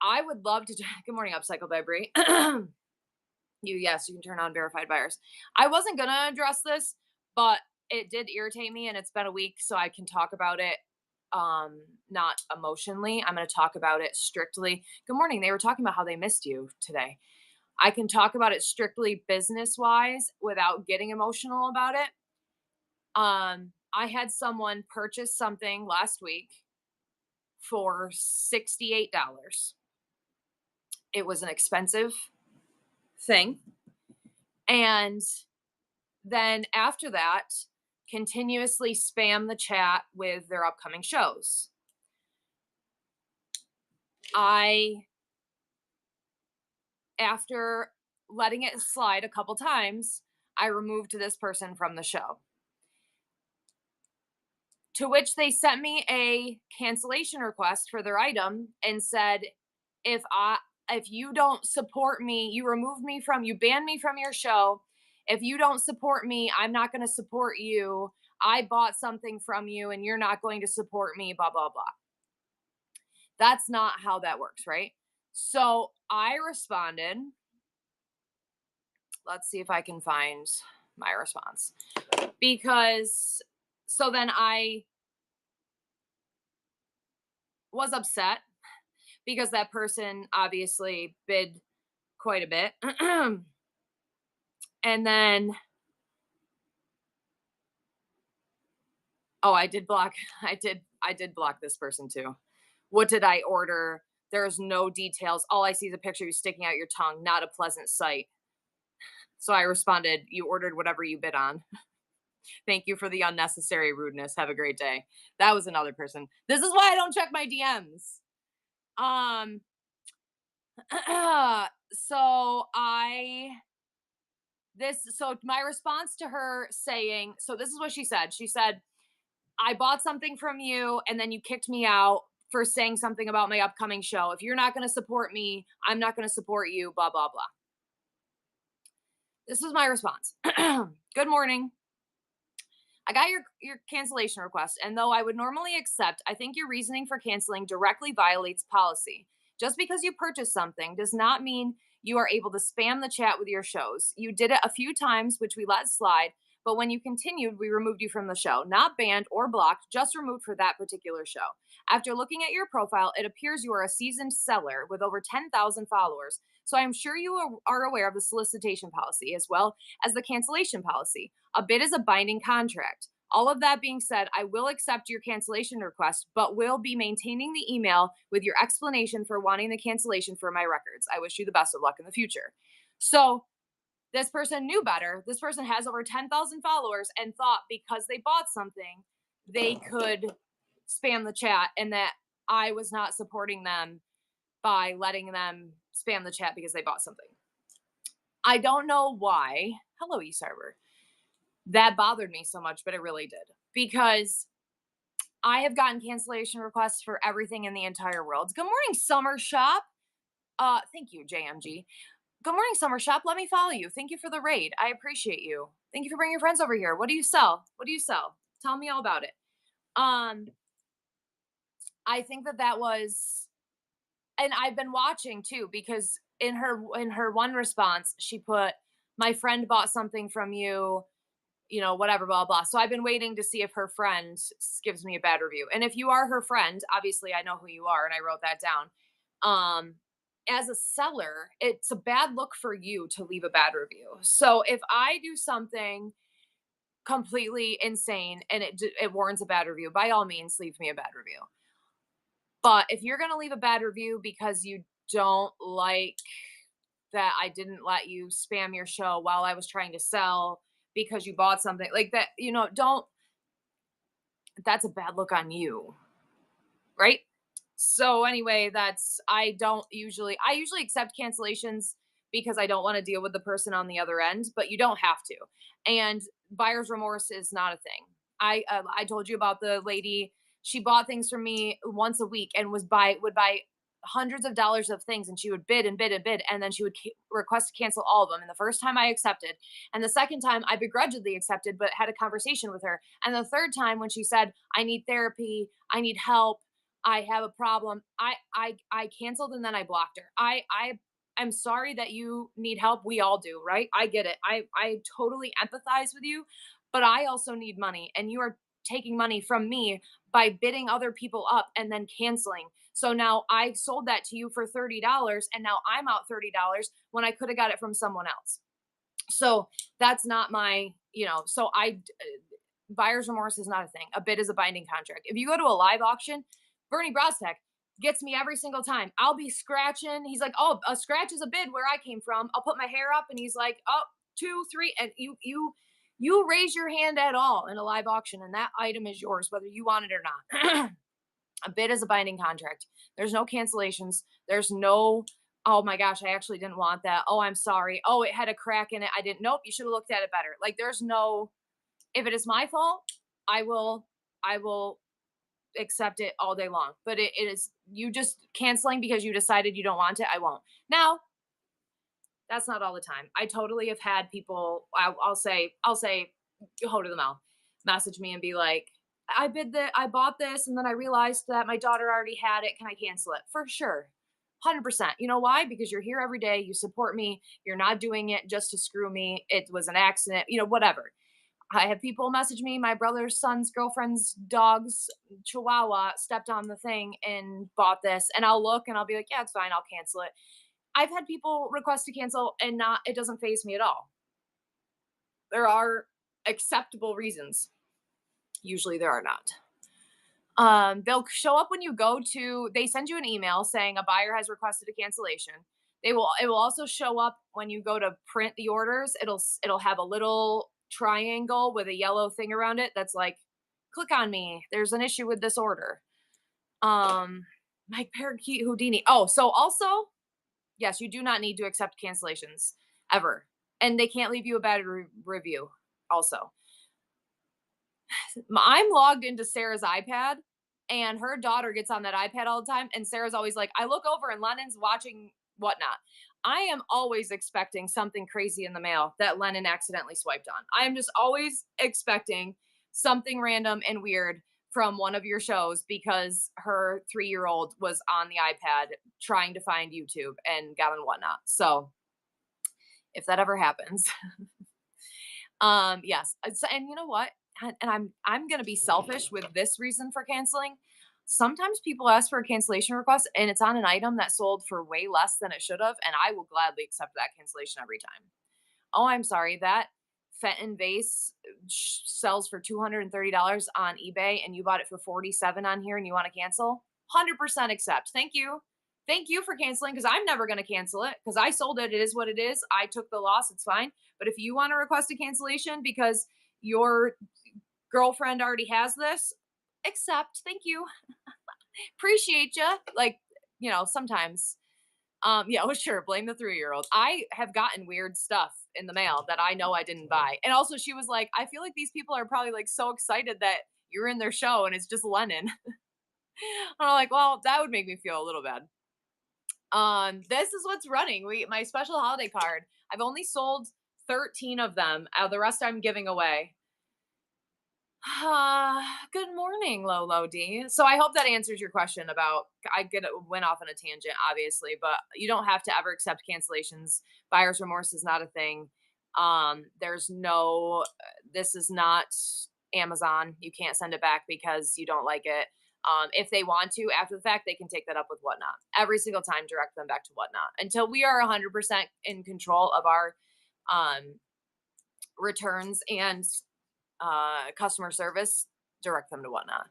I would love to. Good morning, Upcycle by Brie. Yes, you can turn on verified buyers. I wasn't going to address this, but it did irritate me, and it's been a week, so I can talk about it not emotionally. I'm going to talk about it strictly. Good morning. They were talking about how they missed you today. I can talk about it strictly business-wise without getting emotional about it. I had someone purchase something last week for $68. It was an expensive thing. And then after that, continuously spam the chat with their upcoming shows. After letting it slide a couple times, I removed this person from the show. To which they sent me a cancellation request for their item and said, if you don't support me, you ban me from your show. If you don't support me, I'm not going to support you. I bought something from you and you're not going to support me, blah, blah, blah. That's not how that works, right? So I responded. Let's see if I can find my response. So then I was upset because that person obviously bid quite a bit. And then, I did block this person too. What did I order? There's no details. All I see is a picture of you sticking out your tongue. Not a pleasant sight. So I responded, you ordered whatever you bid on. Thank you for the unnecessary rudeness. Have a great day. That was another person. This is why I don't check my DMs. So my response to her saying, so this is what she said. She said, I bought something from you and then you kicked me out for saying something about my upcoming show. If you're not going to support me, I'm not going to support you, blah, blah, blah. This was my response. Good morning. I got your cancellation request, and though I would normally accept, I think your reasoning for canceling directly violates policy. Just because you purchased something does not mean you are able to spam the chat with your shows. You did it a few times, which we let slide, but when you continued, we removed you from the show. Not banned or blocked, just removed for that particular show. After looking at your profile, it appears you are a seasoned seller with over 10,000 followers. So I'm sure you are aware of the solicitation policy as well as the cancellation policy. A bid is a binding contract. All of that being said, I will accept your cancellation request, but will be maintaining the email with your explanation for wanting the cancellation for my records. I wish you the best of luck in the future. So this person knew better. This person has over 10,000 followers and thought because they bought something, they could spam the chat, and that I was not supporting them by letting them spam the chat because they bought something. I don't know why. Hello, eCyber. That bothered me so much, but it really did. Because I have gotten cancellation requests for everything in the entire world. Good morning, Summer Shop. Thank you, JMG. Good morning, Summer Shop. Let me follow you. Thank you for the raid. I appreciate you. Thank you for bringing your friends over here. What do you sell? What do you sell? Tell me all about it. I think that was, and I've been watching too, because in her one response, she put, my friend bought something from you, whatever, blah, blah. So I've been waiting to see if her friend gives me a bad review. And if you are her friend, obviously I know who you are and I wrote that down. As a seller, it's a bad look for you to leave a bad review. So if I do something completely insane and it warrants a bad review, by all means, leave me a bad review. But if you're going to leave a bad review because you don't like that I didn't let you spam your show while I was trying to sell because you bought something like that, that's a bad look on you. Right? So anyway, I usually accept cancellations because I don't want to deal with the person on the other end, but you don't have to. And buyer's remorse is not a thing. I told you about the lady. She bought things from me once a week and would buy hundreds of dollars of things, and she would bid and bid and bid, and then she would request to cancel all of them. And the first time I accepted, and the second time I begrudgingly accepted, but had a conversation with her. And the third time when she said, I need therapy, I need help, I have a problem, I canceled and then I blocked her. I'm sorry that you need help. We all do, right? I get it. I totally empathize with you, but I also need money, and you are taking money from me by bidding other people up and then canceling. So now I sold that to you for $30, and now I'm out $30 when I could have got it from someone else. So that's not my, buyer's remorse is not a thing. A bid is a binding contract. If you go to a live auction, Bernie Brostek, Gets me every single time. I'll be scratching. He's like, "Oh, a scratch is a bid where I came from." I'll put my hair up and he's like, "Oh, 2, 3." And you raise your hand at all in a live auction and that item is yours whether you want it or not. A bid is a binding contract. There's no cancellations. There's no, "Oh my gosh, I actually didn't want that. Oh, I'm sorry. Oh, it had a crack in it. I didn't. Nope, you should have looked at it better." Like there's no, if it is my fault, I will accept it all day long. But it is you just canceling because you decided you don't want it. I won't. Now, that's not all the time. I totally have had people. I'll say, ho to the mouth, message me and be like, I bought this, and then I realized that my daughter already had it. Can I cancel it? For sure. 100%. You know why? Because you're here every day. You support me. You're not doing it just to screw me. It was an accident, whatever. I have people message me, my brother's son's girlfriend's dog's chihuahua stepped on the thing and bought this. And I'll look and I'll be like, yeah, it's fine. I'll cancel it. I've had people request to cancel and it doesn't phase me at all. There are acceptable reasons. Usually there are not. They'll show up when you go to, they send you an email saying a buyer has requested a cancellation. It will also show up when you go to print the orders. It'll have a little triangle with a yellow thing around it that's like, click on me. There's an issue with this order. My parakeet Houdini. Oh, so also, yes, you do not need to accept cancellations ever. And they can't leave you a bad review also. I'm logged into Sarah's iPad and her daughter gets on that iPad all the time. And Sarah's always like, I look over and Lennon's watching whatnot. I am always expecting something crazy in the mail that Lennon accidentally swiped on. I am just always expecting something random and weird from one of your shows because her 3-year-old was on the iPad trying to find YouTube and got on whatnot. So if that ever happens, yes. And you know what? And I'm gonna be selfish with this reason for canceling. Sometimes people ask for a cancellation request and it's on an item that sold for way less than it should have, and I will gladly accept that cancellation every time. Oh, I'm sorry, that Fenton vase sells for $230 on eBay and you bought it for 47 on here and you want to cancel? 100% accept. Thank you. Thank you for canceling because I'm never going to cancel it because I sold it. It is what it is. I took the loss. It's fine. But if you want to request a cancellation because your girlfriend already has this, accept. Thank you. Appreciate you. Like, sometimes. Yeah, well, sure. Blame the 3-year-old. I have gotten weird stuff in the mail that I know I didn't buy. And also she was like, I feel like these people are probably like so excited that you're in their show and it's just Lennon. I'm like, well, that would make me feel a little bad. This is what's running. My special holiday card. I've only sold 13 of them. The rest I'm giving away. Good morning, Lolo D. So I hope that answers your question about went off on a tangent, obviously, but you don't have to ever accept cancellations. Buyer's remorse is not a thing. This is not Amazon. You can't send it back because you don't like it. If they want to, after the fact, they can take that up with Whatnot. Every single time, direct them back to Whatnot until we are 100% in control of our returns and customer service, direct them to Whatnot.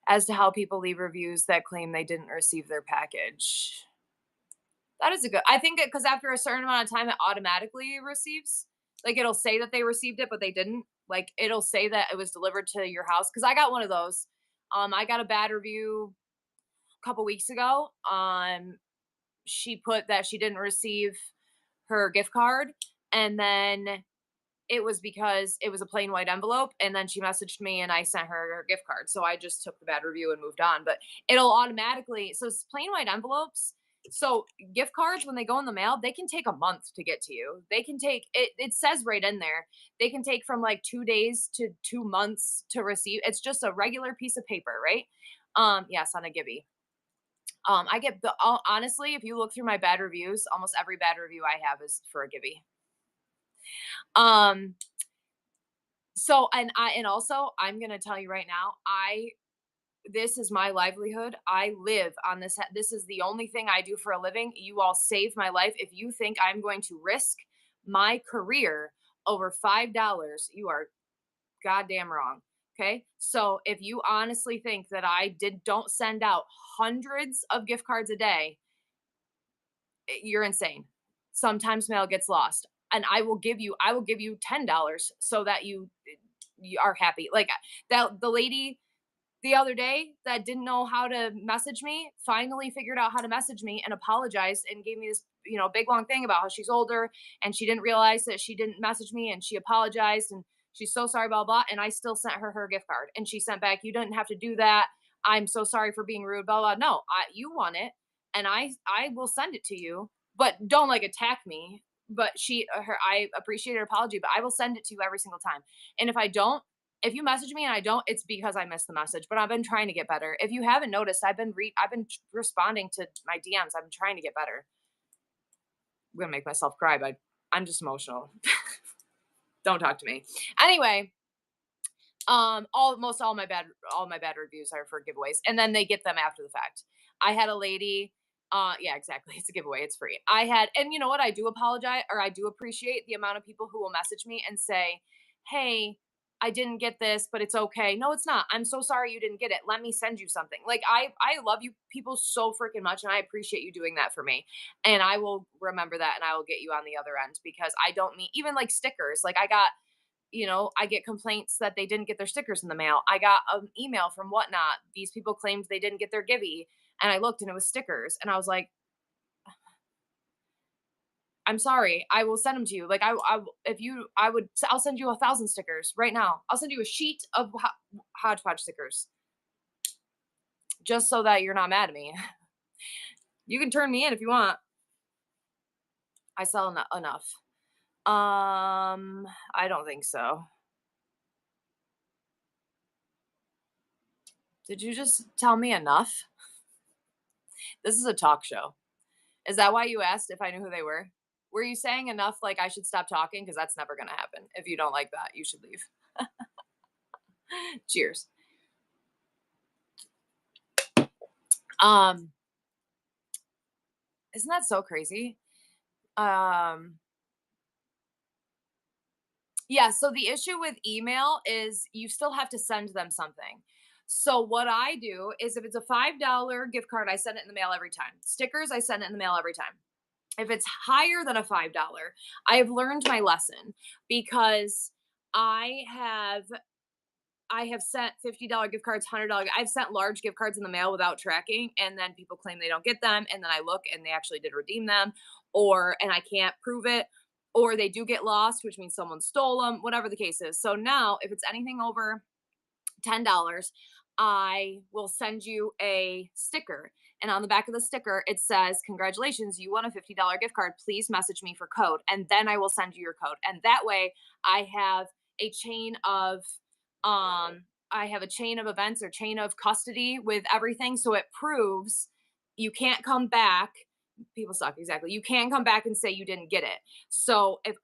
As to how people leave reviews that claim they didn't receive their package, that is I think because after a certain amount of time, it automatically receives. Like it'll say that they received it, but they didn't. Like it'll say that it was delivered to your house. Because I got one of those. I got a bad review a couple weeks ago. She put that she didn't receive her gift card, and then it was because it was a plain white envelope, and then she messaged me and I sent her her gift card. So I just took the bad review and moved on. But it'll automatically, so it's plain white envelopes. So gift cards, when they go in the mail, they can take a month to get to you. They can take it says right in there, they can take from like 2 days to 2 months to receive. It's just a regular piece of paper, right? Yes, on a Gibby. I get honestly, if you look through my bad reviews, almost every bad review I have is for a Gibby. So, and also I'm going to tell you right now, this is my livelihood. I live on this. This is the only thing I do for a living. You all saved my life. If you think I'm going to risk my career over $5, you are goddamn wrong. Okay. So if you honestly think that don't send out hundreds of gift cards a day, you're insane. Sometimes mail gets lost. And I will give you $10 so that you are happy. Like that the lady the other day that didn't know how to message me finally figured out how to message me and apologized and gave me this, big long thing about how she's older and she didn't realize that she didn't message me and she apologized and she's so sorry, blah, blah. And I still sent her gift card and she sent back, you didn't have to do that. I'm so sorry for being rude, blah, blah. No, you want it and I will send it to you, but don't like attack me. But I appreciate her apology, but I will send it to you every single time. And if you message me and I don't, it's because I missed the message. But I've been trying to get better. If you haven't noticed, I've been responding to my DMs. I've been trying to get better. I'm gonna make myself cry, but I'm just emotional. Don't talk to me. Anyway, all my bad reviews are for giveaways, and then they get them after the fact. I had a lady. Yeah, exactly. It's a giveaway. It's free. And you know what? I do apologize, or I do appreciate the amount of people who will message me and say, "Hey, I didn't get this, but it's okay." No, it's not. I'm so sorry you didn't get it. Let me send you something. Like I love you people so freaking much, and I appreciate you doing that for me. And I will remember that, and I will get you on the other end because I don't mean even like stickers. Like I get complaints that they didn't get their stickers in the mail. I got an email from Whatnot. These people claimed they didn't get their Givey, and I looked and it was stickers, and I was like, "I'm sorry. I will send them to you. Like if you, I'll send you 1,000 stickers right now. I'll send you a sheet of Hodgepodge stickers, just so that you're not mad at me. You can turn me in if you want. I sell enough. I don't think so. Did you just tell me enough? This is a talk show. Is that why you asked if I knew who they were? Were you saying enough like I should stop talking? Because that's never going to happen. If you don't like that, you should leave. Cheers. Um, isn't that so crazy? Um, yeah, so the issue with email is you still have to send them something. So what I do is if it's a $5 gift card, I send it in the mail every time. Stickers, I send it in the mail every time. If it's higher than a $5, I have learned my lesson because I have I have sent $50 gift cards, $100. I've sent large gift cards in the mail without tracking, and then people claim they don't get them, and then I look and they actually did redeem them, and I can't prove it, or they do get lost, which means someone stole them, whatever the case is. So now, if it's anything over $10, I will send you a sticker. And on the back of the sticker, it says, "Congratulations, you won a $50 gift card. Please message me for code." And then I will send you your code. And that way I have a chain of events or chain of custody with everything. So it proves you can't come back. People suck, exactly. You can come back and say you didn't get it. So if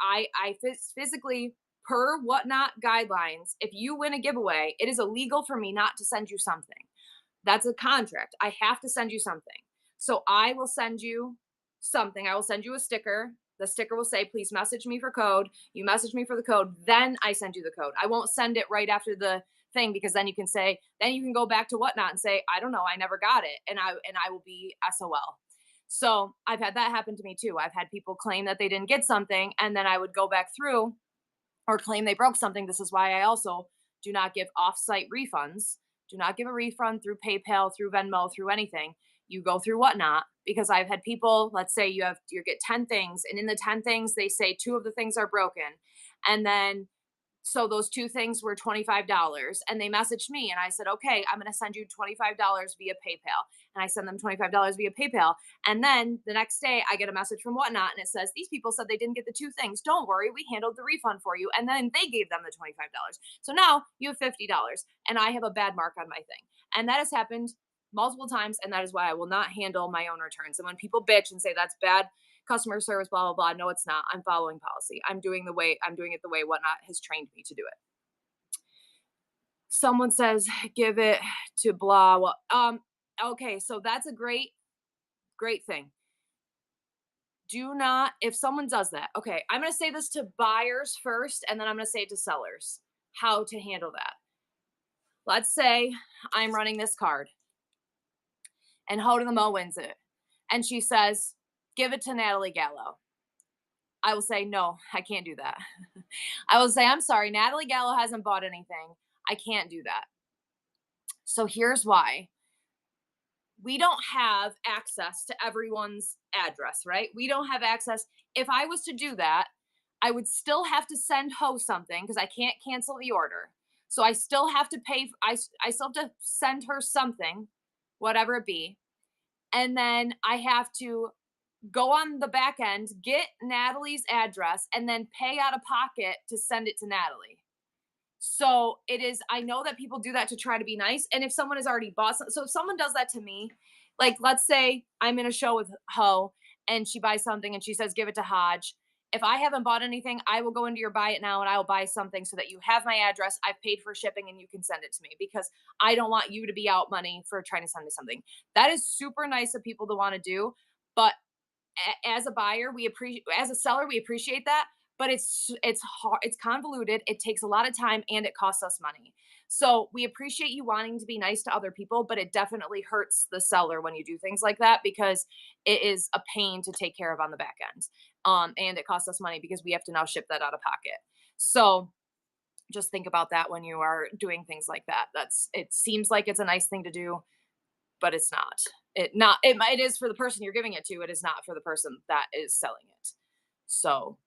physically, per Whatnot guidelines, if you win a giveaway, it is illegal for me not to send you something. That's a contract. I have to send you something. So I will send you something. I will send you a sticker. The sticker will say, "Please message me for code." You message me for the code, then I send you the code. I won't send it right after the thing because then you can go back to Whatnot and say, "I don't know, I never got it." And I will be SOL. So I've had that happen to me too. I've had people claim that they didn't get something, and then I would go back through or claim they broke something. This is why I also do not give off-site refunds. Do not give a refund through PayPal, through Venmo, through anything. You go through Whatnot because I've had people, let's say you get 10 things, and in the 10 things they say two of the things are broken. And then so those two things were $25, and they messaged me and I said, "Okay, I'm going to send you $25 via PayPal." And I send them $25 via PayPal. And then the next day I get a message from Whatnot and it says, "These people said they didn't get the two things. Don't worry, we handled the refund for you." And then they gave them the $25. So now you have $50 and I have a bad mark on my thing. And that has happened multiple times, and that is why I will not handle my own returns. And when people bitch and say that's bad customer service, blah, blah, blah. No, it's not. I'm following policy. I'm doing it the way Whatnot has trained me to do it. Someone says, "Give it to blah." Well, okay, so that's a great, great thing. Do not, if someone does that, okay, I'm going to say this to buyers first, and then I'm going to say it to sellers, how to handle that. Let's say I'm running this card and Hoda the Mo wins it. And she says, give it to Natalie Gallo. I will say, no, I can't do that. I will say, I'm sorry, Natalie Gallo hasn't bought anything. I can't do that. So here's why. We don't have access to everyone's address, right? We don't have access. If I was to do that, I would still have to send Ho something because I can't cancel the order. So I still have to pay. I still have to send her something, whatever it be. And then I have to go on the back end, get Natalie's address, and then pay out of pocket to send it to Natalie. So it is, I know that people do that to try to be nice. And if someone has already bought so if someone does that to me, like let's say I'm in a show with Ho and she buys something and she says, give it to Hodge. If I haven't bought anything, I will go into your buy it now and I will buy something so that you have my address. I've paid for shipping and you can send it to me because I don't want you to be out money for trying to send me something. That is super nice of people to want to do. But as a buyer, we appreciate, as a seller, we appreciate that, but it's hard, it's convoluted, it takes a lot of time and it costs us money. So we appreciate you wanting to be nice to other people, but it definitely hurts the seller when you do things like that because it is a pain to take care of on the back end. And it costs us money because we have to now ship that out of pocket. So just think about that when you are doing things like that. That's, it seems like it's a nice thing to do, but it's not. It is for the person you're giving it to. It is not for the person that is selling it. So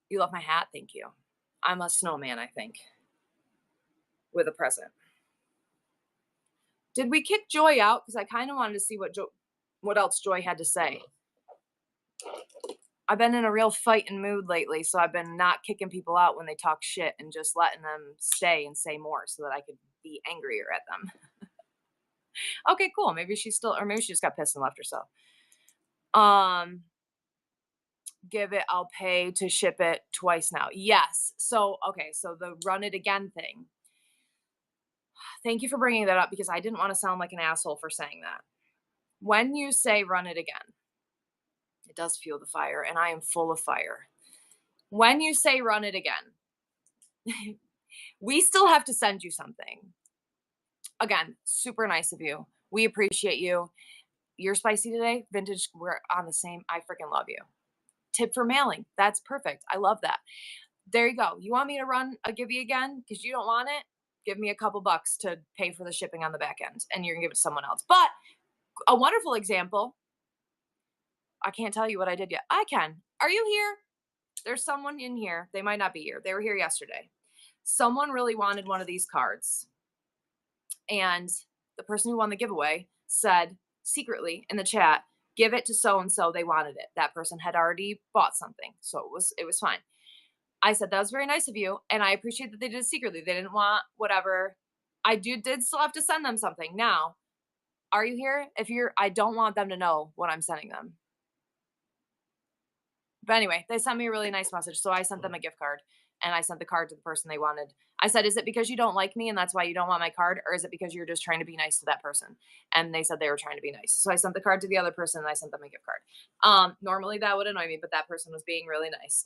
you love my hat, thank you. I'm a snowman, I think, with a present. Did we kick Joy out? Because I kind of wanted to see what else Joy had to say. I've been in a real fighting mood lately, so I've been not kicking people out when they talk shit and just letting them stay and say more so that I could be angrier at them. Okay, cool. Maybe she's still, or maybe she just got pissed and left herself. Give it, I'll pay to ship it twice now. Yes. So, okay. So the run it again thing. Thank you for bringing that up because I didn't want to sound like an asshole for saying that. When you say run it again, it does fuel the fire, and I am full of fire. When you say run it again, we still have to send you something. Again, super nice of you. We appreciate you. You're spicy today. Vintage, we're on the same. I freaking love you. Tip for mailing. That's perfect. I love that. There you go. You want me to run a Gibby again because you don't want it? Give me a couple bucks to pay for the shipping on the back end and you're going to give it to someone else. But a wonderful example. I can't tell you what I did yet. I can. Are you here? There's someone in here. They might not be here. They were here yesterday. Someone really wanted one of these cards. And the person who won the giveaway said secretly in the chat, give it to so and so, they wanted it. That person had already bought something, so it was fine. I said that was very nice of you, and I appreciate that they did it secretly. They didn't want whatever. I did still have to send them something. Now, are you here? If you're, I don't want them to know what I'm sending them. But anyway, they sent me a really nice message, so I sent them a gift card, and I sent the card to the person they wanted. I said, is it because you don't like me and that's why you don't want my card, or is it because you're just trying to be nice to that person? And they said they were trying to be nice. So I sent the card to the other person and I sent them a gift card. Normally that would annoy me, but that person was being really nice.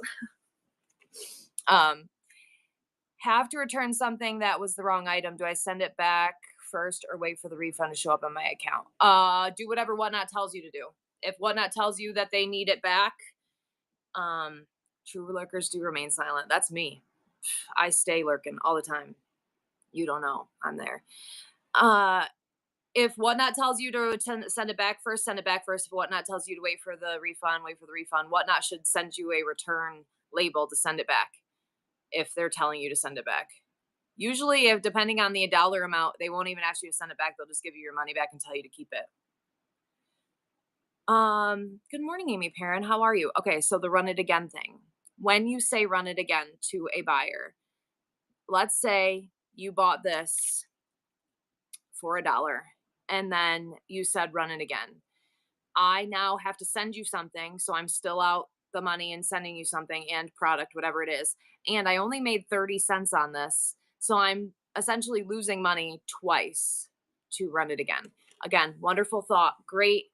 Have to return something that was the wrong item. Do I send it back first or wait for the refund to show up on my account? Do whatever Whatnot tells you to do. If Whatnot tells you that they need it back, true lurkers do remain silent. That's me. I stay lurking all the time. You don't know. I'm there. If Whatnot tells you to send it back first, send it back first. If Whatnot tells you to wait for the refund, wait for the refund. Whatnot should send you a return label to send it back if they're telling you to send it back. Usually, if depending on the dollar amount, they won't even ask you to send it back. They'll just give you your money back and tell you to keep it. Good morning, Amy Perrin. How are you? Okay, so the run it again thing. When you say run it again to a buyer, let's say you bought this for $1 and then you said run it again. I now have to send you something, so I'm still out the money and sending you something and product, whatever it is. And I only made 30 cents on this, so I'm essentially losing money twice to run it again. Again, wonderful thought. Great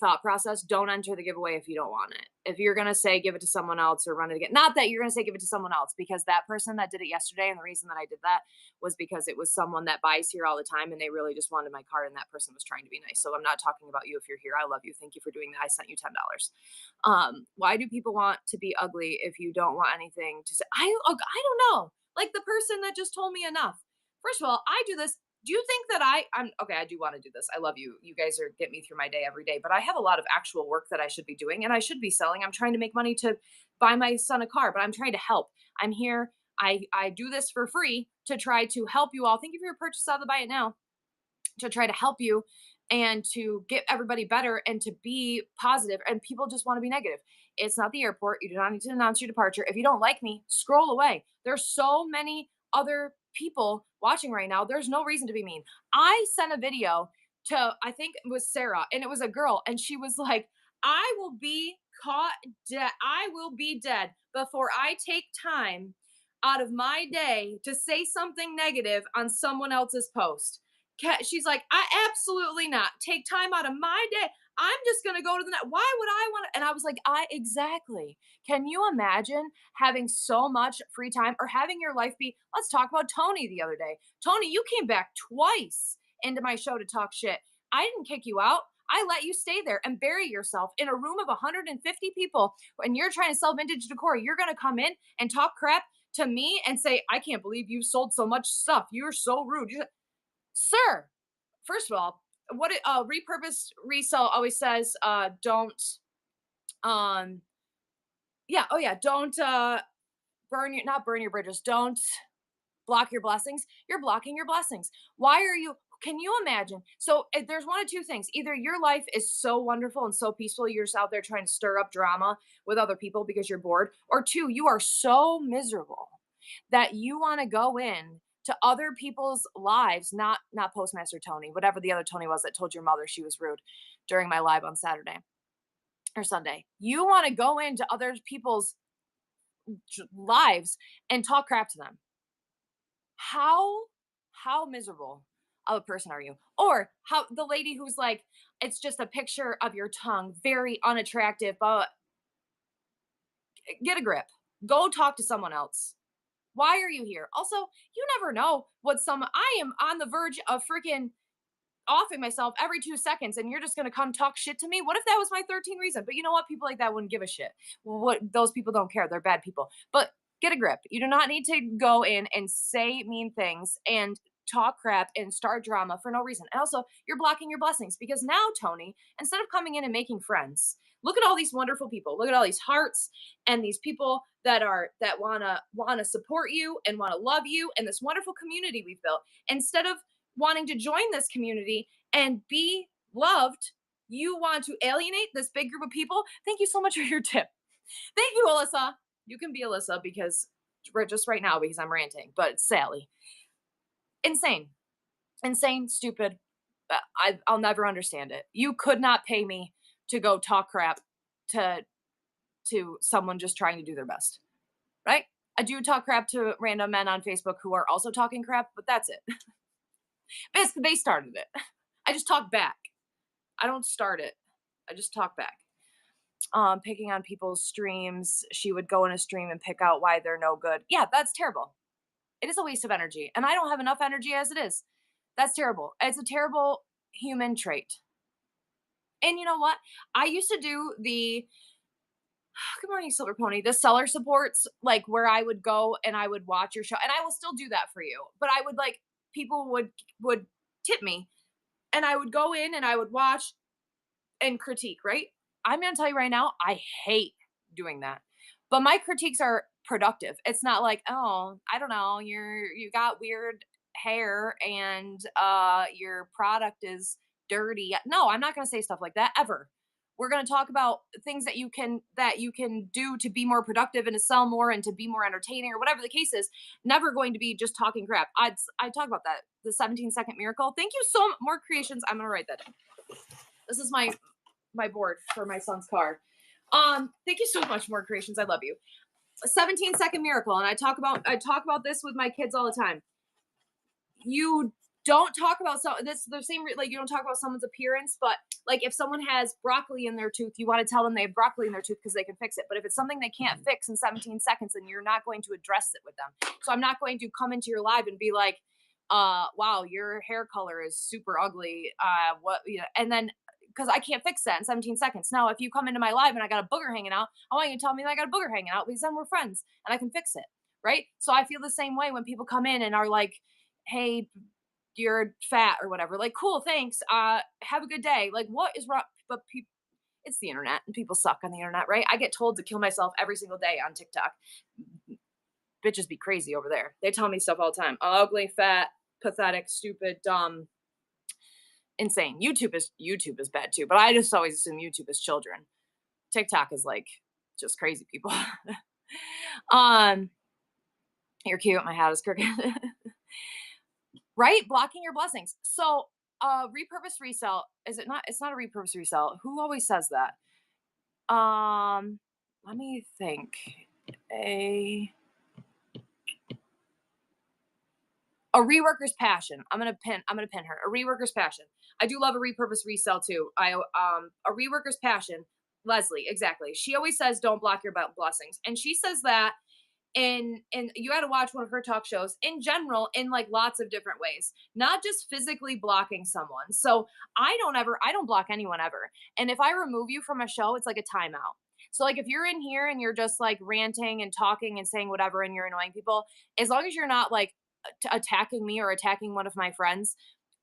thought process. Don't enter the giveaway if you don't want it. If you're going to say give it to someone else or run it again, not that you're going to say give it to someone else, because that person that did it yesterday, and the reason that I did that was because it was someone that buys here all the time and they really just wanted my card, and that person was trying to be nice. So I'm not talking about you if you're here. I love you. Thank you for doing that. I sent you $10. Why do people want to be ugly if you don't want anything to say? I don't know. Like the person that just told me enough. First of all, I do this. Do you think that I'm okay? I do want to do this. I love you. You guys get me through my day every day, but I have a lot of actual work that I should be doing and I should be selling. I'm trying to make money to buy my son a car, but I'm trying to help. I'm here. I do this for free to try to help you all. Thank you for your purchase out of the Buy It Now, to try to help you and to get everybody better and to be positive. And people just want to be negative. It's not the airport. You do not need to announce your departure. If you don't like me, scroll away. There's so many other people watching right now. There's no reason to be mean. I sent a video to, I think it was Sarah, and it was a girl, and she was like, I will be caught dead. I will be dead before I take time out of my day to say something negative on someone else's post. She's like, I absolutely not take time out of my day. I'm just going to go to the net. Why would I want to? And I was like, exactly. Can you imagine having so much free time or having your life be? Let's talk about Tony the other day. Tony, you came back twice into my show to talk shit. I didn't kick you out. I let you stay there and bury yourself in a room of 150 people. When you're trying to sell vintage decor, you're going to come in and talk crap to me and say, I can't believe you sold so much stuff. You're so rude. Sir, first of all, what it repurposed resell always says, don't yeah, oh yeah, don't not burn your bridges, don't block your blessings. You're blocking your blessings. Why are you? Can you imagine? So there's one of two things. Either your life is so wonderful and so peaceful, you're just out there trying to stir up drama with other people because you're bored, or two, you are so miserable that you want to go in to other people's lives, not Postmaster Tony, whatever the other Tony was that told your mother she was rude during my live on Saturday or Sunday. You want to go into other people's lives and talk crap to them. How miserable of a person are you? Or how the lady who's like, it's just a picture of your tongue, very unattractive, but get a grip. Go talk to someone else. Why are you here? Also, you never know what I am on the verge of freaking offing myself every 2 seconds, and you're just gonna come talk shit to me. What if that was my 13 reason? But you know what? People like that wouldn't give a shit. What those people don't care. They're bad people. But get a grip. You do not need to go in and say mean things and talk crap and start drama for no reason. And also, you're blocking your blessings because now, Tony, instead of coming in and making friends, look at all these wonderful people. Look at all these hearts and these people that wanna support you and wanna love you and this wonderful community we've built. Instead of wanting to join this community and be loved, you want to alienate this big group of people. Thank you so much for your tip. Thank you, Alyssa. You can be Alyssa because just right now because I'm ranting, but it's Sally. Insane, stupid. I'll never understand it. You could not pay me to go talk crap to someone just trying to do their best, right? I do talk crap to random men on Facebook who are also talking crap, but that's it. Basically, they started it. I just talk back. I don't start it. I just talk back. Picking on people's streams. She would go in a stream and pick out why they're no good. Yeah, that's terrible. It is a waste of energy. And I don't have enough energy as it is. That's terrible. It's a terrible human trait. And you know what? I used to do the good morning, Silver Pony. The seller supports, like where I would go and I would watch your show. And I will still do that for you. But I would like people would tip me and I would go in and I would watch and critique, right? I'm gonna tell you right now, I hate doing that. But my critiques are productive. It's not like, oh, I don't know, you got weird hair and your product is dirty. No, I'm not gonna say stuff like that ever. We're gonna talk about things that you can do to be more productive and to sell more and to be more entertaining or whatever the case is. Never going to be just talking crap. I talk about that. The 17-second miracle. Thank you so much. More creations. I'm gonna write that down. This is my board for my son's car. Thank you so much, More Creations. I love you. A 17-second miracle. And I talk about this with my kids all the time. You don't talk about this the same like you don't talk about someone's appearance, but like if someone has broccoli in their tooth, you want to tell them they have broccoli in their tooth because they can fix it. But if it's something they can't fix in 17 seconds, then you're not going to address it with them. So I'm not going to come into your live and be like, wow, your hair color is super ugly. What you know, and then because I can't fix that in 17 seconds. Now, if you come into my live and I got a booger hanging out, I want you to tell me that I got a booger hanging out because then we're friends and I can fix it. Right. So I feel the same way when people come in and are like, hey, you're fat or whatever. Like, cool, thanks. Have a good day. Like, what is wrong? But people, it's the internet and people suck on the internet, right? I get told to kill myself every single day on TikTok. Bitches be crazy over there. They tell me stuff all the time. Ugly, fat, pathetic, stupid, dumb, insane. YouTube is bad too, but I just always assume YouTube is children. TikTok is like just crazy people. um, you're cute. My hat is crooked. Right? Blocking your blessings. So, repurpose resell, is it not it's not a repurpose resell. Who always says that? Let me think. A a reworker's passion. I'm gonna pin her. A reworker's passion. I do love a repurpose resell too. A reworker's passion. Leslie, exactly. She always says don't block your blessings. And she says that and you got to watch one of her talk shows in general in like lots of different ways, not just physically blocking someone. So I don't block anyone ever, and if I remove you from a show, it's like a timeout. So like if you're in here and you're just like ranting and talking and saying whatever and you're annoying people, as long as you're not like attacking me or attacking one of my friends,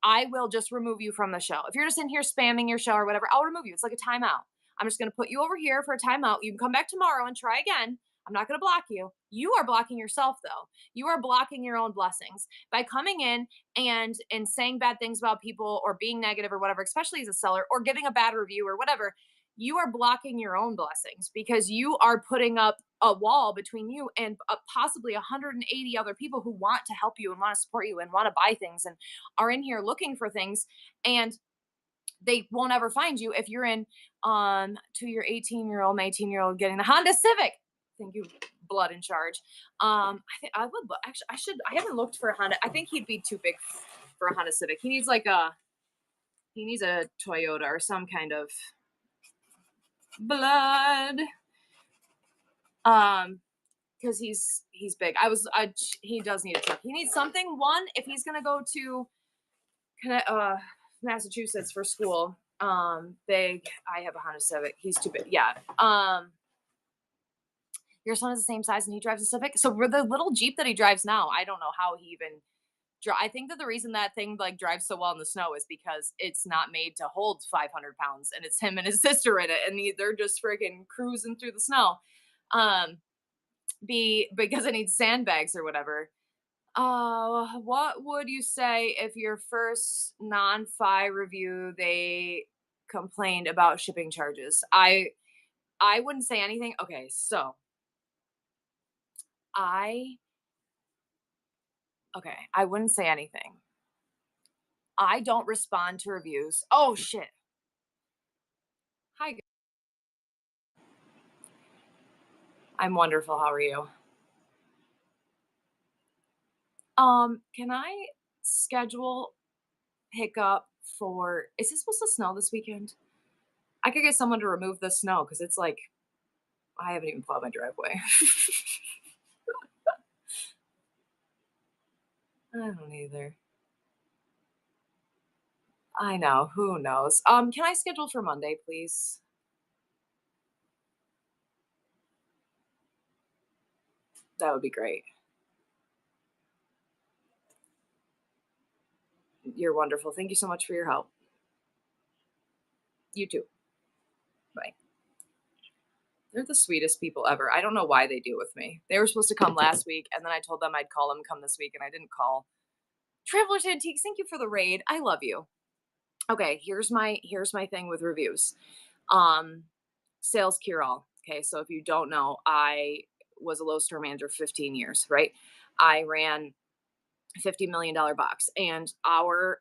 I will just remove you from the show. If you're just in here spamming your show or whatever, I'll remove you. It's like a timeout. I'm just going to put you over here for a timeout. You can come back tomorrow and try again. I'm not going to block you. You are blocking yourself though. You are blocking your own blessings by coming in and saying bad things about people or being negative or whatever, especially as a seller or giving a bad review or whatever. You are blocking your own blessings because you are putting up a wall between you and possibly 180 other people who want to help you and want to support you and want to buy things and are in here looking for things, and they won't ever find you if you're in to your 18-year-old, my 18-year-old getting the Honda Civic. Thank you, blood in charge. I think I would actually I haven't looked for a Honda. I think he'd be too big for a Honda Civic. He needs a Toyota or some kind of blood. Because he's big. He does need a truck. He needs something. One, if he's gonna go to Massachusetts for school, big. I have a Honda Civic. He's too big. Yeah. Your son is the same size and he drives a Civic. So for the little Jeep that he drives now, I don't know how he even. I think that the reason that thing like drives so well in the snow is because it's not made to hold 500 pounds, and it's him and his sister in it, and they're just freaking cruising through the snow. Be because it needs sandbags or whatever. What would you say if your first non-fi review they complained about shipping charges? I wouldn't say anything. Okay, so I I wouldn't say anything. I don't respond to reviews. Oh shit. Hi. I'm wonderful. How are you? Can I schedule pickup for is it supposed to snow this weekend? I could get someone to remove the snow because it's like I haven't even plowed my driveway. I don't either. I know. Who knows? Can I schedule for Monday, please? That would be great. You're wonderful. Thank you so much for your help. You too. Bye. They're the sweetest people ever. I don't know why they do with me. They were supposed to come last week, and then I told them I'd call them come this week, and I didn't call. Travelers Antiques, thank you for the raid. I love you. Okay, here's my thing with reviews. Um, Sales cure all. Okay, so if you don't know, I was a low store manager for 15 years, right? I ran $50 million box, and our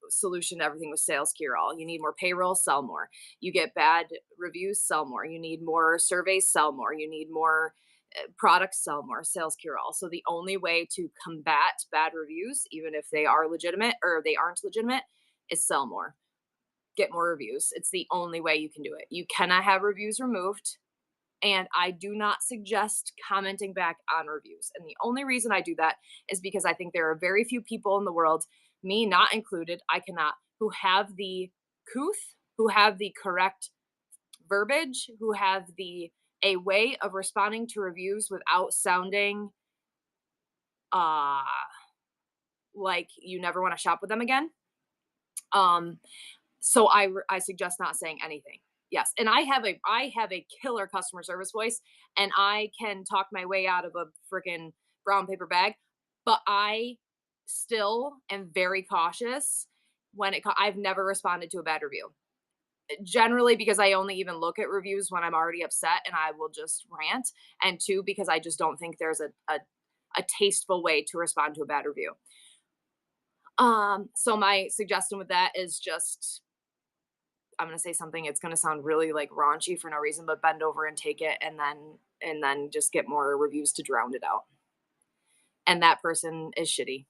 solution to everything was sales cure all. You need more payroll, sell more. You get bad reviews, sell more. You need more surveys, sell more. You need more products sell more, sales cure all. So the only way to combat bad reviews, even if they are legitimate or they aren't legitimate, is sell more, get more reviews. It's the only way you can do it. You cannot have reviews removed. And I do not suggest commenting back on reviews. And the only reason I do that is because I think there are very few people in the world, me not included, I cannot, who have the couth, who have the correct verbiage, who have the a way of responding to reviews without sounding uh like you never want to shop with them again. Um so I suggest not saying anything. Yes, and I have a killer customer service voice, and I can talk my way out of a freaking brown paper bag, but I still am very cautious I've never responded to a bad review. Generally because I only even look at reviews when I'm already upset and I will just rant, and two because I just don't think there's a tasteful way to respond to a bad review. So my suggestion with that is just I'm gonna say something. It's gonna sound really like raunchy for no reason, but bend over and take it, and then just get more reviews to drown it out. And that person is shitty.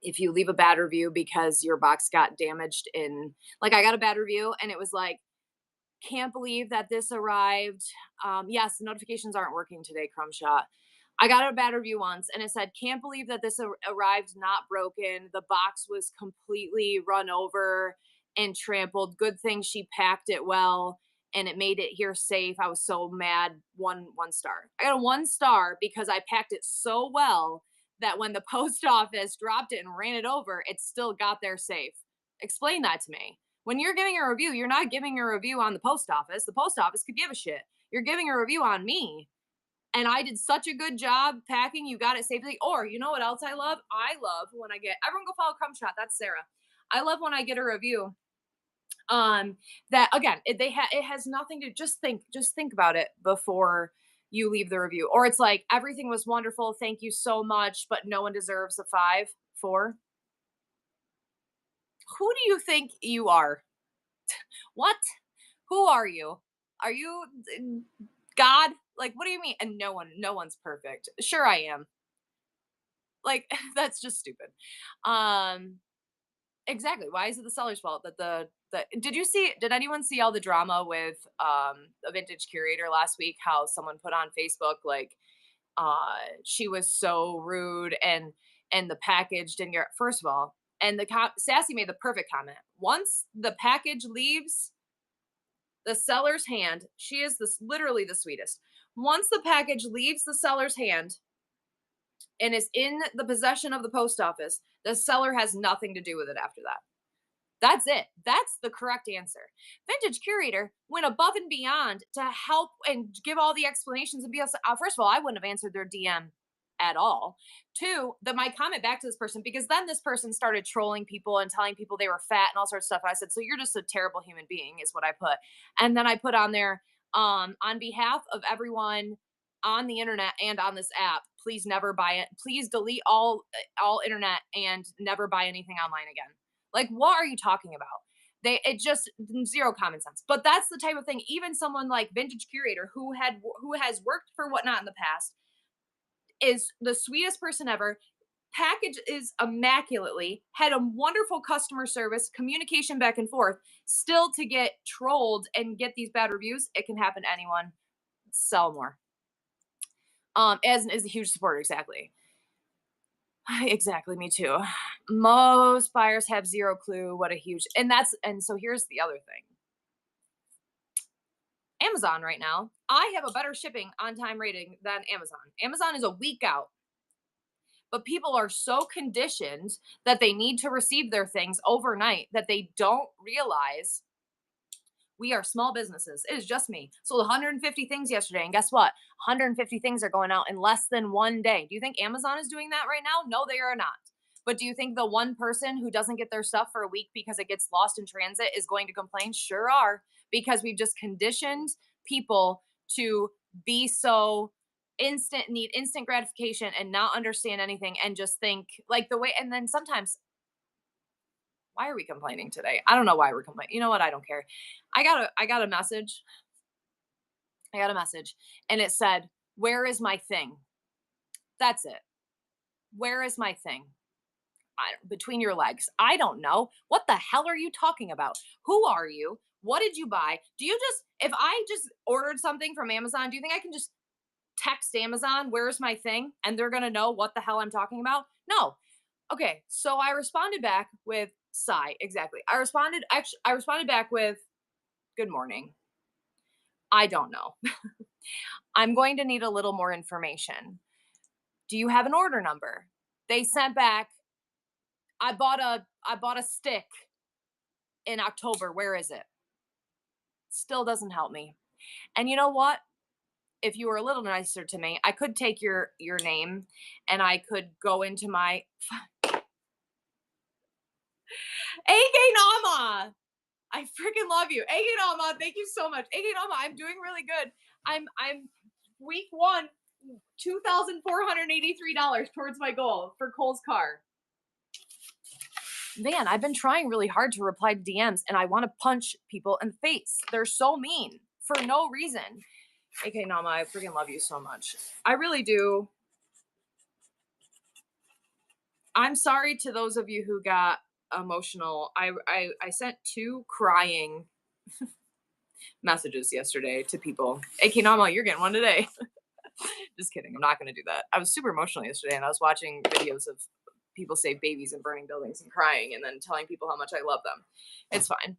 If you leave a bad review because your box got damaged in, like, I got a bad review and it was like, can't believe that this arrived. Yes, the notifications aren't working today, Crumbshot. I got a bad review once and it said, can't believe that this arrived not broken. The box was completely run over and trampled. Good thing she packed it well and it made it here safe. I was so mad. One star. I got a 1 star because I packed it so well that when the post office dropped it and ran it over, it still got there safe. Explain that to me. When you're giving a review, you're not giving a review on the post office. The post office could give a shit. You're giving a review on me. And I did such a good job packing. You got it safely. Or you know what else I love? I love when I get everyone go follow Crumbshot. That's Sarah. I love when I get a review. That again, it has nothing to just think about it before you leave the review. Or it's like everything was wonderful. Thank you so much, but no one deserves a 5, 4. Who do you think you are? What? Who are you? Are you God? Like, what do you mean? And no one's perfect. Sure, I am. Like, that's just stupid. Um, exactly. Why is it the seller's fault that the did anyone see all the drama with a vintage curator last week? How someone put on Facebook like she was so rude and the package didn't get first of all, and Sassy made the perfect comment. Once the package leaves the seller's hand, she is this literally the sweetest. Once the package leaves the seller's hand and is in the possession of the post office, the seller has nothing to do with it after that. That's it. That's the correct answer. Vintage Curator went above and beyond to help and give all the explanations and be first of all, I wouldn't have answered their DM at all. Two, that my comment back to this person, because then this person started trolling people and telling people they were fat and all sorts of stuff. And I said, so you're just a terrible human being, is what I put. And then I put on there, on behalf of everyone on the internet and on this app, please never buy it. Please delete all internet and never buy anything online again. Like, what are you talking about? It just zero common sense. But that's the type of thing. Even someone like Vintage Curator, who has worked for Whatnot in the past, is the sweetest person ever. Package is immaculately, had a wonderful customer service, communication back and forth. Still to get trolled and get these bad reviews, it can happen to anyone. Sell more. As is a huge supporter, exactly. Exactly, me too. Most buyers have zero clue what a huge and so here's the other thing. Amazon right now, I have a better shipping on time rating than Amazon. Amazon is a week out. But people are so conditioned that they need to receive their things overnight that they don't realize we are small businesses. It is just me. Sold 150 things yesterday. And guess what? 150 things are going out in less than 1 day. Do you think Amazon is doing that right now? No, they are not. But do you think the one person who doesn't get their stuff for a week because it gets lost in transit is going to complain? Sure are, because we've just conditioned people to be so need instant gratification and not understand anything and just think like the way. And then sometimes, why are we complaining today? I don't know why we're complaining. You know what? I don't care. I got a message. I got a message and it said, Where is my thing? That's it. Where is my thing? Between your legs. I don't know. What the hell are you talking about? Who are you? What did you buy? Do you just, if I just ordered something from Amazon, do you think I can just text Amazon, where's my thing? And they're going to know what the hell I'm talking about? No. Okay. So I responded back with sigh. Exactly. I responded back with good morning. I don't know. I'm going to need a little more information. Do you have an order number? They sent back, I bought a stick in October. Where is it? Still doesn't help me. And you know what? If you were a little nicer to me, I could take your name and I could go into my AK Nama. I freaking love you. AK Nama, thank you so much. AK Nama, I'm doing really good. I'm week 1, $2,483 towards my goal for Cole's car. Man, I've been trying really hard to reply to DMs and I want to punch people in the face. They're so mean for no reason. AK Nama, I freaking love you so much. I really do. I'm sorry to those of you who got emotional. I sent 2 crying messages yesterday to people. AK Nama, you're getting one today. Just kidding. I'm not going to do that. I was super emotional yesterday and I was watching videos of people save babies in burning buildings and crying and then telling people how much I love them. It's fine.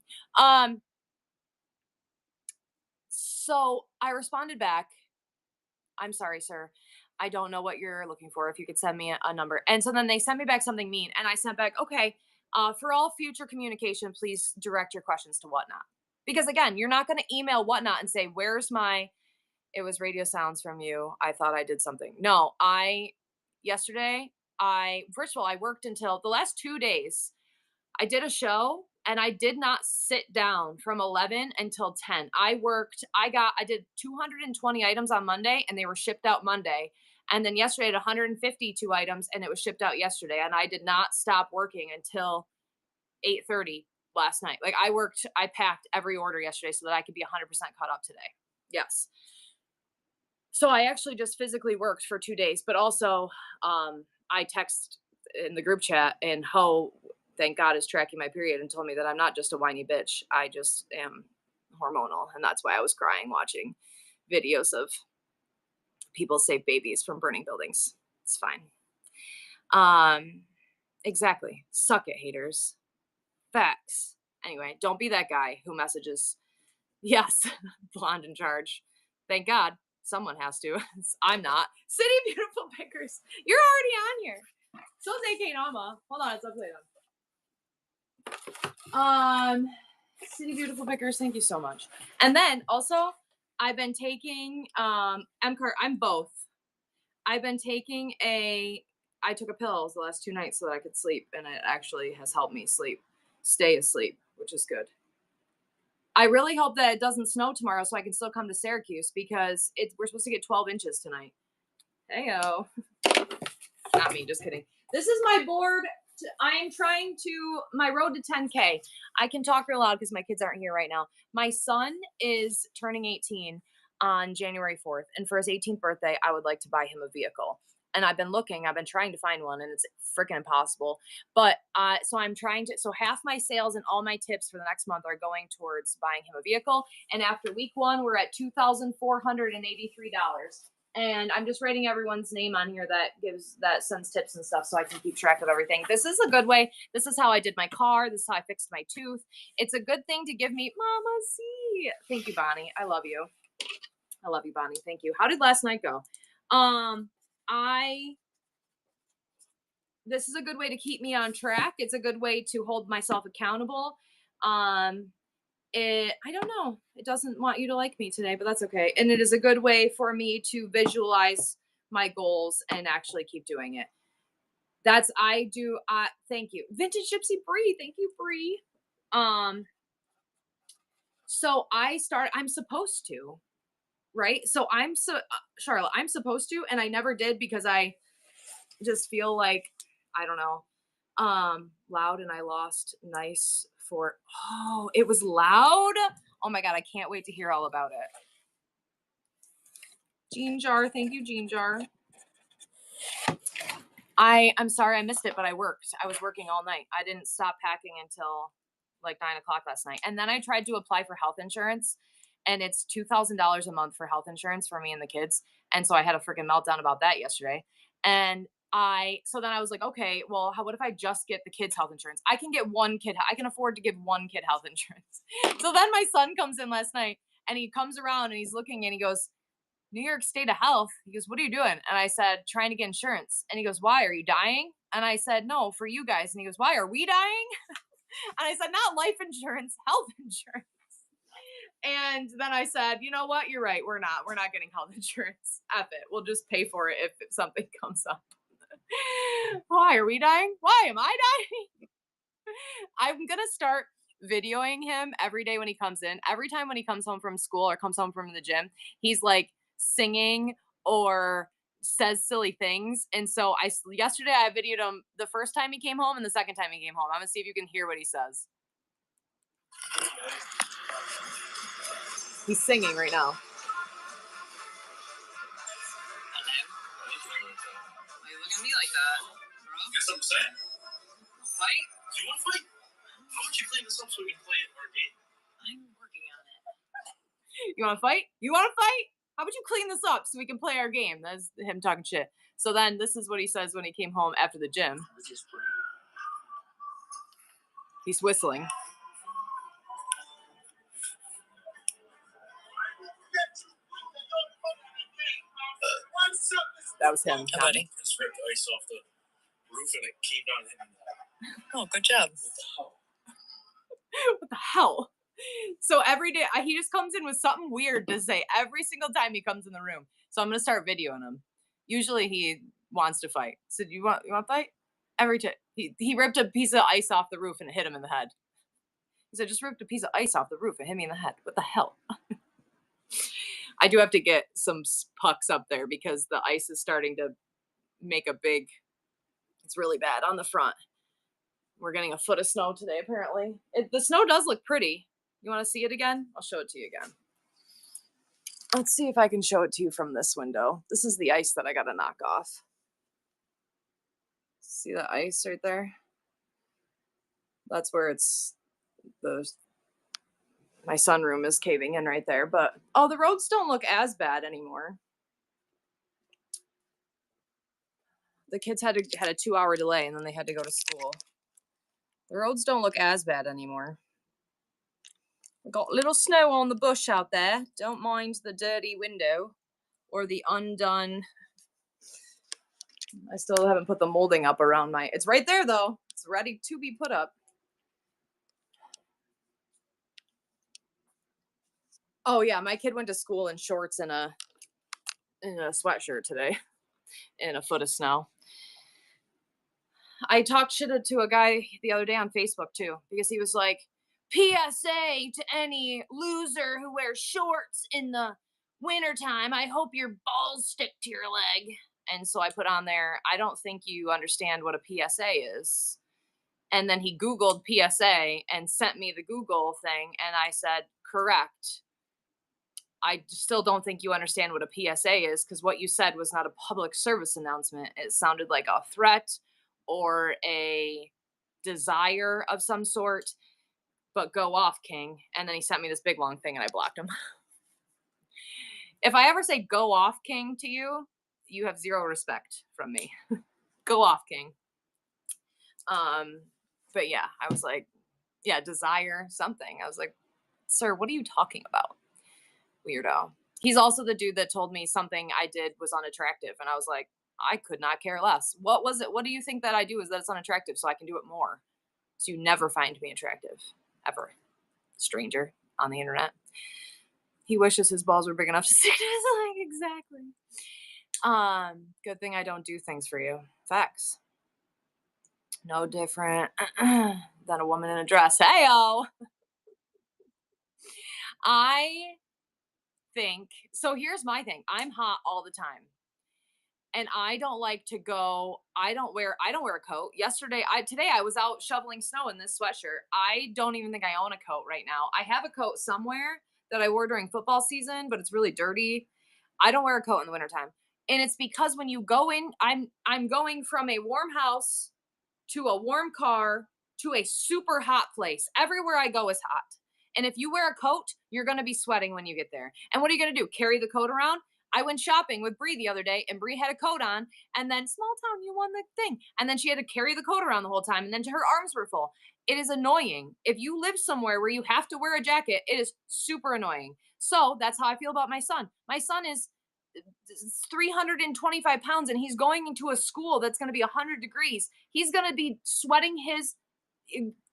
So I responded back, I'm sorry, sir. I don't know what you're looking for. If you could send me a number. And so then they sent me back something mean. And I sent back, okay, for all future communication, please direct your questions to Whatnot. Because again, you're not going to email Whatnot and say, where's my, it was radio sounds from you. I thought I did something. No, yesterday, first of all, I worked until the last 2 days. I did a show and I did not sit down from 11 until 10. I did 220 items on Monday and they were shipped out Monday. And then yesterday I had 152 items and it was shipped out yesterday. And I did not stop working until 8:30 last night. Like I packed every order yesterday so that I could be 100% caught up today. Yes. So I actually just physically worked for 2 days, but also I text in the group chat and Ho, thank God, is tracking my period and told me that I'm not just a whiny bitch. I just am hormonal. And that's why I was crying watching videos of people save babies from burning buildings. It's fine. Exactly. Suck it, haters. Facts. Anyway, don't be that guy who messages, yes, blonde in charge. Thank God someone has to. I'm not. City Beautiful Pickers. You're already on here. So is AK Nama. Hold on, it's upside down. City Beautiful Pickers, thank you so much. And then also, I've been taking MCAR. I'm both. I've been taking I took a pill the last 2 nights so that I could sleep, and it actually has helped me stay asleep, which is good. I really hope that it doesn't snow tomorrow so I can still come to Syracuse because we're supposed to get 12 inches tonight. Heyo. Not me, just kidding. This is my board. I am trying to, my road to 10K. I can talk real loud because my kids aren't here right now. My son is turning 18 on January 4th. And for his 18th birthday, I would like to buy him a vehicle. And I've been trying to find one and it's freaking impossible. But so half my sales and all my tips for the next month are going towards buying him a vehicle. And after week 1, we're at $2,483. And I'm just writing everyone's name on here that sends tips and stuff so I can keep track of everything. This is a good way. This is how I did my car. This is how I fixed my tooth. It's a good thing to give me, Mama C. Thank you, Bonnie. I love you. I love you, Bonnie. Thank you. How did last night go? This is a good way to keep me on track. It's a good way to hold myself accountable. I don't know. It doesn't want you to like me today, but that's okay. And it is a good way for me to visualize my goals and actually keep doing it. Thank you. Vintage Gypsy Bree. Thank you, Bree. So I'm supposed to, right? So Charlotte, I'm supposed to, and I never did because I just feel like, I don't know, loud and I lost nice for, it was loud. Oh my God. I can't wait to hear all about it. Jean Jar, thank you, Jean Jar. I'm sorry I missed it, but I worked. I was working all night. I didn't stop packing until like 9 o'clock last night. And then I tried to apply for health insurance, and it's $2,000 a month for health insurance for me and the kids. And so I had a freaking meltdown about that yesterday. And so then I was like, okay, well, what if I just get the kids' health insurance? I can get one kid, I can afford to give one kid health insurance. So then my son comes in last night and he comes around and he's looking and he goes, New York State of Health. He goes, what are you doing? And I said, trying to get insurance. And he goes, why? Are you dying? And I said, no, for you guys. And he goes, why? Are we dying? And I said, not life insurance, health insurance. And then I said, you know what? You're right. We're not getting health insurance. F it. We'll just pay for it if something comes up. Why? Are we dying? Why am I dying? I'm going to start videoing him every day when he comes in. Every time when he comes home from school or comes home from the gym, he's like singing or says silly things. And so yesterday I videoed him the first time he came home and the second time he came home. I'm going to see if you can hear what he says. He's singing right now. Why you look at me like that, bro? You got something to say? Fight? Do you want to fight? How about you clean this up so we can play our game? I'm working on it. You want to fight? You want to fight? How about you clean this up so we can play our game? That's him talking shit. So then this is what he says when he came home after the gym. He's whistling. That was him. Hey, buddy. I scraped the ice off the roof and it came down and hit me. Oh, good job. What the hell? So every day he just comes in with something weird to say every single time he comes in the room. So I'm gonna start videoing him. Usually he wants to fight. So you want to fight? Every time he ripped a piece of ice off the roof and it hit him in the head. He said, just ripped a piece of ice off the roof and hit me in the head. What the hell? I do have to get some pucks up there because the ice is starting to make it's really bad on the front. We're getting a foot of snow today, apparently. The snow does look pretty. You want to see it again? I'll show it to you again. Let's see if I can show it to you from this window. This is the ice that I got to knock off. See the ice right there? That's where my sunroom is caving in right there. But, oh, the roads don't look as bad anymore. The kids had a 2-hour delay and then they had to go to school. The roads don't look as bad anymore. We've got a little snow on the bush out there. Don't mind the dirty window or the undone. I still haven't put the molding up around it's right there though. It's ready to be put up. Oh yeah, my kid went to school in shorts and a sweatshirt today in a foot of snow. I talked shit to a guy the other day on Facebook too, because he was like, PSA to any loser who wears shorts in the wintertime, I hope your balls stick to your leg. And so I put on there, I don't think you understand what a PSA is. And then he Googled PSA and sent me the Google thing. And I said, correct. I still don't think you understand what a PSA is, because what you said was not a public service announcement. It sounded like a threat or a desire of some sort. But go off, King. And then he sent me this big long thing and I blocked him. If I ever say go off, King to you, you have zero respect from me. Go off, King. But yeah, I was like, yeah, desire something. I was like, sir, what are you talking about? Weirdo. He's also the dude that told me something I did was unattractive. And I was like, I could not care less. What was it? What do you think that I do is that it's unattractive so I can do it more? So you never find me attractive. Ever. Stranger on the internet. He wishes his balls were big enough to stick to his leg. Exactly. Good thing I don't do things for you. Facts. No different than a woman in a dress. Hey-o! I think, so here's my thing. I'm hot all the time. And I don't like to go, I don't wear a coat. Today I was out shoveling snow in this sweatshirt. I don't even think I own a coat right now. I have a coat somewhere that I wore during football season, but it's really dirty. I don't wear a coat in the wintertime. And it's because when you go in, I'm going from a warm house to a warm car to a super hot place. Everywhere I go is hot. And if you wear a coat, you're going to be sweating when you get there. And what are you going to do? Carry the coat around? I went shopping with Bree the other day and Bree had a coat on and then small town, you won the thing. And then she had to carry the coat around the whole time and then her arms were full. It is annoying. If you live somewhere where you have to wear a jacket, it is super annoying. So that's how I feel about my son. My son is 325 pounds and he's going into a school that's going to be 100 degrees. He's going to be sweating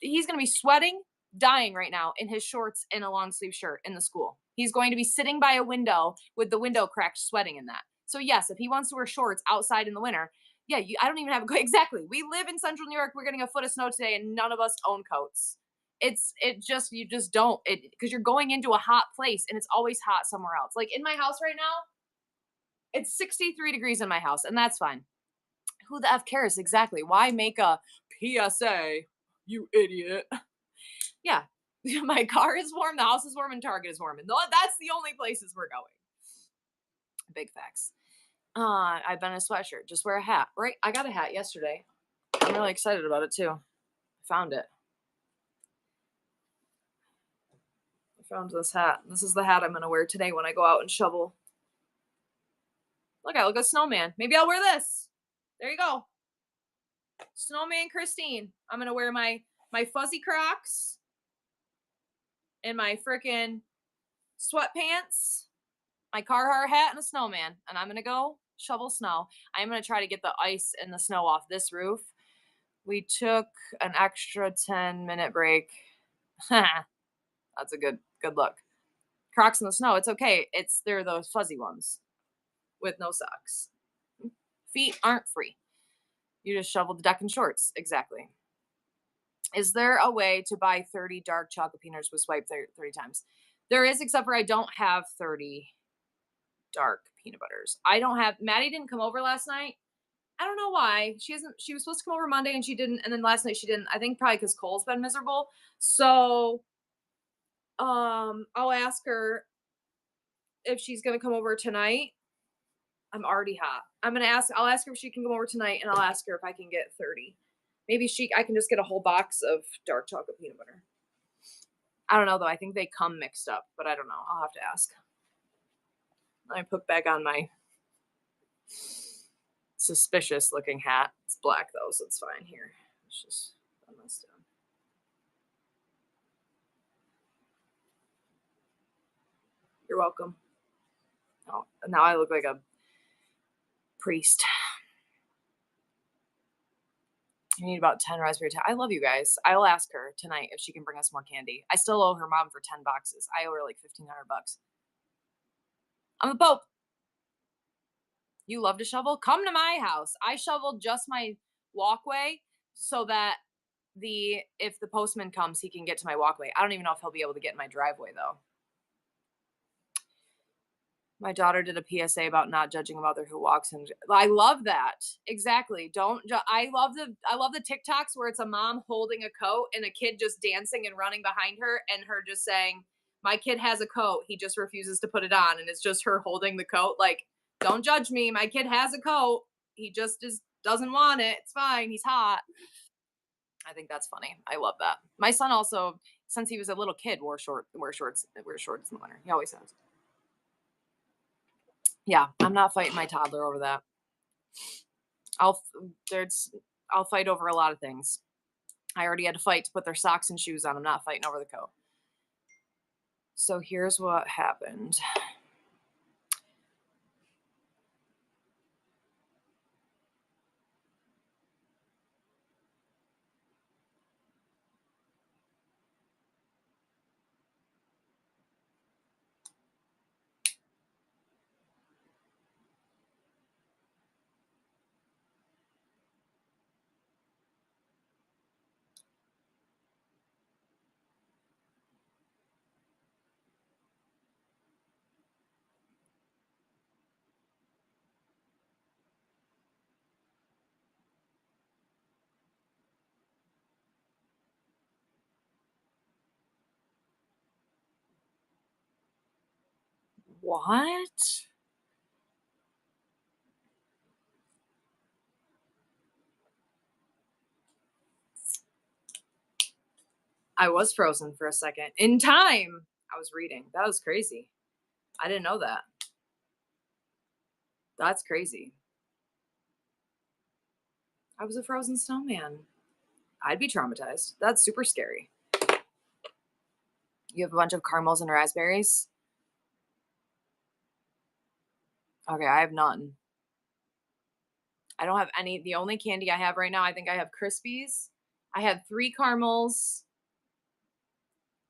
he's going to be sweating, dying right now in his shorts and a long sleeve shirt in the school. He's going to be sitting by a window with the window cracked, sweating in that. So yes, if he wants to wear shorts outside in the winter, yeah, I don't even have a coat. Exactly. We live in central New York. We're getting a foot of snow today and none of us own coats. You just don't, because you're going into a hot place and it's always hot somewhere else. Like in my house right now, it's 63 degrees in my house, and that's fine. Who the F cares? Exactly. Why make a PSA, you idiot? Yeah. My car is warm, the house is warm, and Target is warm. And that's the only places we're going. Big facts. I've been in a sweatshirt. Just wear a hat, right? I got a hat yesterday. I'm really excited about it too. I found it. I found this hat. This is the hat I'm going to wear today when I go out and shovel. Look, I look like a snowman. Maybe I'll wear this. There you go. Snowman Christine. I'm gonna wear my fuzzy Crocs and my freaking sweatpants, my Carhartt hat, and a snowman, and I'm gonna go shovel snow. I'm gonna try to get the ice and the snow off this roof. We took an extra 10-minute break. That's a good look. Crocs in the snow. It's okay. They're those fuzzy ones with no socks. Feet aren't free. You just shovel the deck in shorts. Exactly. Is there a way to buy 30 dark chocolate peanuts with swipe 30 times? There is, except for I don't have 30 dark peanut butters. I don't have, Maddie didn't come over last night. I don't know why. She was supposed to come over Monday and she didn't. And then last night she didn't. I think probably because Cole's been miserable. So I'll ask her if she's gonna come over tonight. I'm already hot. I'll ask her if she can come over tonight and I'll ask her if I can get 30. Maybe I can just get a whole box of dark chocolate peanut butter. I don't know though. I think they come mixed up, but I don't know. I'll have to ask. Let me put back on my suspicious looking hat. It's black though, so it's fine here. Let's just put this down. You're welcome. Oh, now I look like a priest. I need about 10 raspberry I love you guys. I'll ask her tonight if she can bring us more candy. I still owe her mom for 10 boxes. I owe her like $1,500. I'm the Pope. You love to shovel? Come to my house. I shoveled just my walkway so that if the postman comes, he can get to my walkway. I don't even know if he'll be able to get in my driveway though. My daughter did a PSA about not judging a mother who walks in. I love that. Exactly. I love the TikToks where it's a mom holding a coat and a kid just dancing and running behind her and her just saying, "My kid has a coat. He just refuses to put it on." And it's just her holding the coat like, "Don't judge me. My kid has a coat. He just doesn't want it. It's fine. He's hot." I think that's funny. I love that. My son also, since he was a little kid, wears shorts in the winter. He always has. Yeah, I'm not fighting my toddler over that. I'll fight over a lot of things. I already had to fight to put their socks and shoes on. I'm not fighting over the coat. So here's what happened. What? I was frozen for a second. In time, I was reading. That was crazy. I didn't know that. That's crazy. I was a frozen snowman. I'd be traumatized. That's super scary. You have a bunch of caramels and raspberries? Okay, I have none. I don't have any. The only candy I have right now, I think I have Krispies. I have 3 caramels.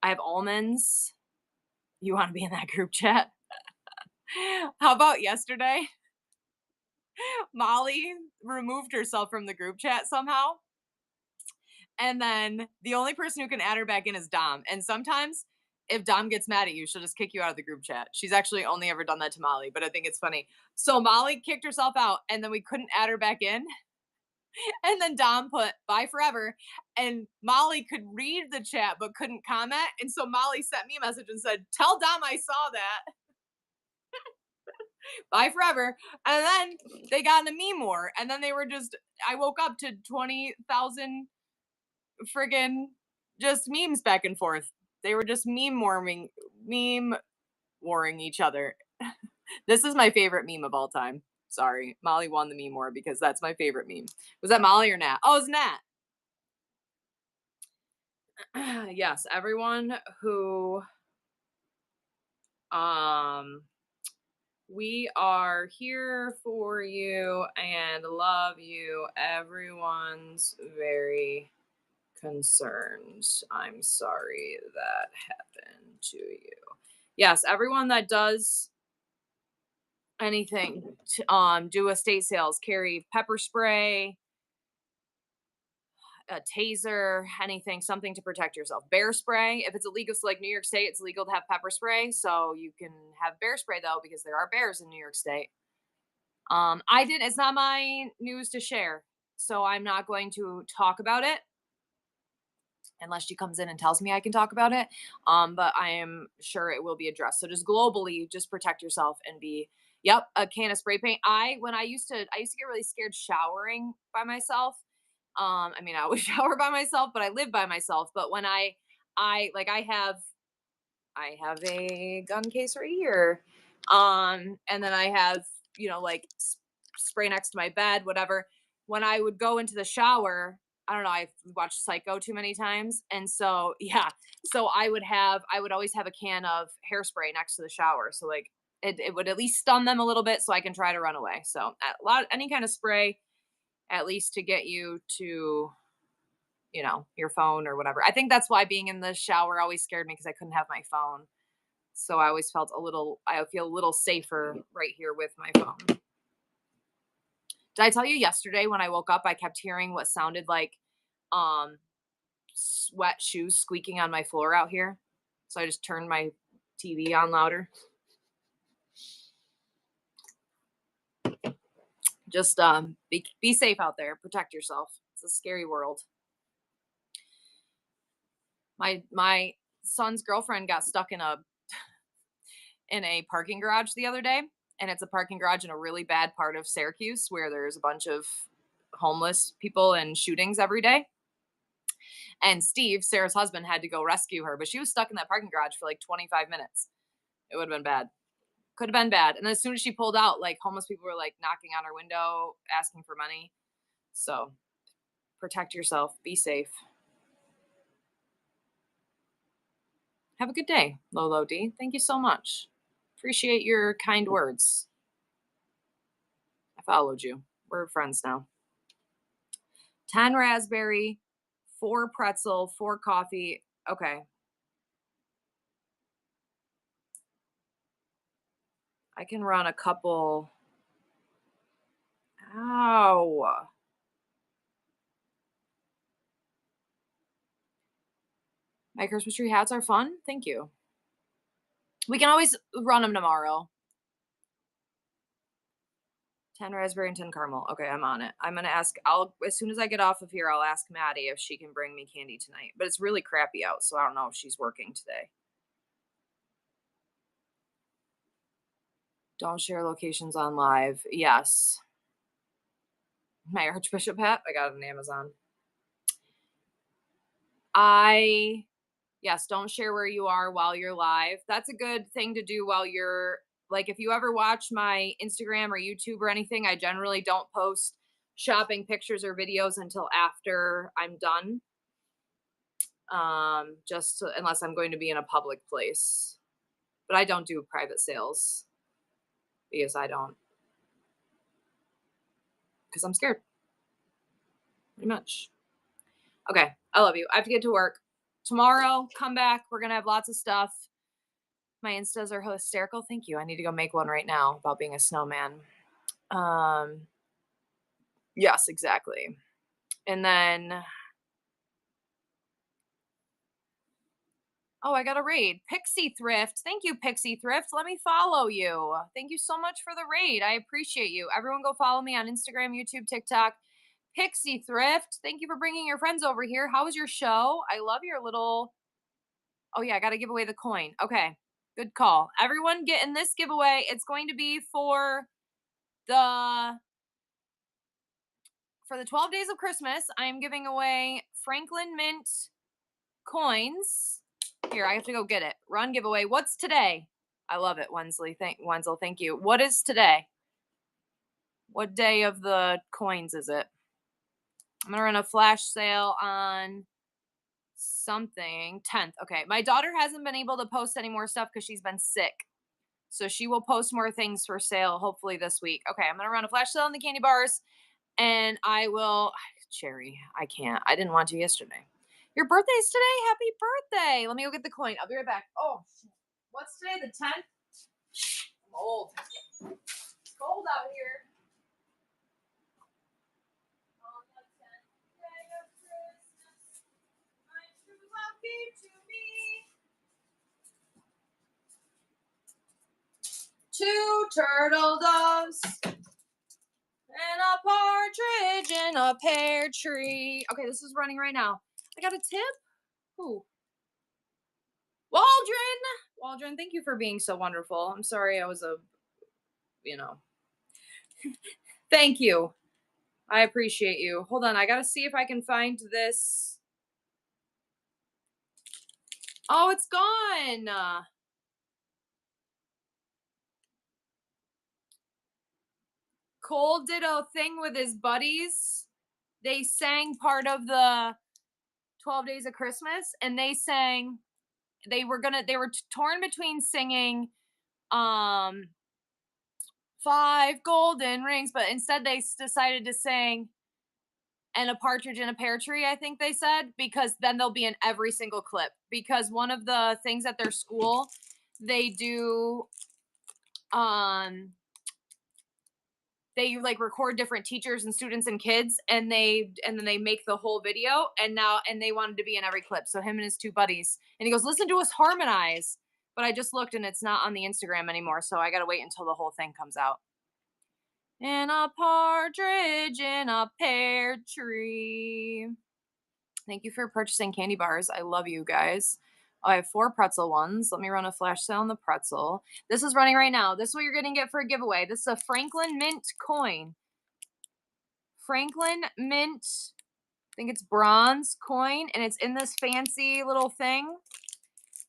I have almonds. You wanna be in that group chat? How about yesterday? Molly removed herself from the group chat somehow, and then the only person who can add her back in is Dom, and sometimes if Dom gets mad at you, she'll just kick you out of the group chat. She's actually only ever done that to Molly, but I think it's funny. So Molly kicked herself out, and then we couldn't add her back in, and then Dom put "bye forever," and Molly could read the chat but couldn't comment, and so Molly sent me a message and said, "Tell Dom I saw that. Bye forever." And then they got in a meme war, and then they were just. I woke up to 20,000 friggin' just memes back and forth. They were just meme warring each other. This is my favorite meme of all time. Sorry, Molly won the meme war because that's my favorite meme. Was that Molly or Nat? Oh, it's Nat. Yes, everyone who um we are here for you and love you. Everyone's very concerned. I'm sorry that happened to you. Yes, everyone that does anything to do estate sales, carry pepper spray, a taser, anything, something to protect yourself. Bear spray, if it's illegal, so like New York State, it's illegal to have pepper spray. So you can have bear spray though, because there are bears in New York State. I did, it's not my news to share. So I'm not going to talk about it unless she comes in and tells me I can talk about it. But I am sure it will be addressed. So just globally, just protect yourself and be, yep, a can of spray paint. When I used to get really scared showering by myself. I mean, I always shower by myself, but I live by myself. But when I have a gun case right here. And then I have, like spray next to my bed, whatever. When I would go into the shower, I don't know, I've watched Psycho too many times. And so, yeah. So I would always have a can of hairspray next to the shower. So like it would at least stun them a little bit so I can try to run away. So any kind of spray, at least to get you to, your phone or whatever. I think that's why being in the shower always scared me because I couldn't have my phone. So I always I feel a little safer right here with my phone. Did I tell you yesterday when I woke up, I kept hearing what sounded like um, wet shoes squeaking on my floor out here? So I just turned my TV on louder. Just be safe out there. Protect yourself. It's a scary world. My son's girlfriend got stuck in a parking garage the other day, and it's a parking garage in a really bad part of Syracuse where there's a bunch of homeless people and shootings every day. And Steve, Sarah's husband, had to go rescue her, but she was stuck in that parking garage for like 25 minutes. It would have been bad. Could have been bad. And as soon as she pulled out, like homeless people were like knocking on her window, asking for money. So protect yourself. Be safe. Have a good day, Lolo D. Thank you so much. Appreciate your kind words. I followed you. We're friends now. 10 raspberry, 4 pretzel, 4 coffee. Okay. I can run a couple. Ow. My Christmas tree hats are fun. Thank you. We can always run them tomorrow. 10 raspberry and 10 caramel. Okay, I'm on it. I'm going to ask, as soon as I get off of here, I'll ask Maddie if she can bring me candy tonight. But it's really crappy out, so I don't know if she's working today. Don't share locations on live. Yes. My Archbishop hat, I got it on Amazon. I Yes, don't share where you are while you're live. That's a good thing to do while you're like, if you ever watch my Instagram or YouTube or anything, I generally don't post shopping pictures or videos until after I'm done. Unless I'm going to be in a public place. But I don't do private sales because because I'm scared, pretty much. Okay, I love you. I have to get to work. Tomorrow, come back. We're gonna have lots of stuff. My instas are hysterical. Thank you. I need to go make one right now about being a snowman. Um, yes, exactly. And then, oh, I got a raid. Pixie Thrift. Thank you, Pixie Thrift. Let me follow you. Thank you so much for the raid. I appreciate you. Everyone go follow me on Instagram, YouTube, TikTok. Pixie Thrift. Thank you for bringing your friends over here. How was your show? I love your little. Oh, yeah, I got to give away the coin. Okay. Good call. Everyone get in this giveaway. It's going to be the for the 12 days of Christmas. I am giving away Franklin Mint coins. Here, I have to go get it. Run giveaway. What's today? I love it, Wensley. Wenzel, thank you. What is today? What day of the coins is it? I'm gonna run a flash sale on something 10th. Okay, my daughter hasn't been able to post any more stuff because she's been sick, so she will post more things for sale hopefully this week. Okay, I'm gonna run a flash sale on the candy bars, and I will. Cherry, I can't. I didn't want to yesterday. Your birthday's today. Happy birthday! Let me go get the coin. I'll be right back. Oh, what's today? The 10th. I'm old. It's cold out here. On the 10th day of Christmas, my true love gave to me two turtle doves and a partridge in a pear tree. Okay, this is running right now. I got a tip. Who? Waldron. Waldron, thank you for being so wonderful. I'm sorry I was you know. Thank you. I appreciate you. Hold on, I gotta see if I can find this. Oh, it's gone. Cole did a thing with his buddies. They sang part of the 12 Days of Christmas, and they were torn between singing um 5 golden rings, but instead they decided to sing and a partridge in a pear tree, I think they said, because then they'll be in every single clip. Because one of the things at their school, they do they like record different teachers and students and kids, and then they make the whole video, and they wanted to be in every clip. So him and his two buddies, and he goes, listen to us harmonize. But I just looked and it's not on the Instagram anymore, so I gotta wait until the whole thing comes out. In a partridge in a pear tree. Thank you for purchasing candy bars. I love you guys. I have 4 pretzel ones. Let me run a flash sale on the pretzel. This is running right now. This is what you're going to get for a giveaway. This is a Franklin Mint coin. Franklin Mint, I think it's bronze coin, and it's in this fancy little thing.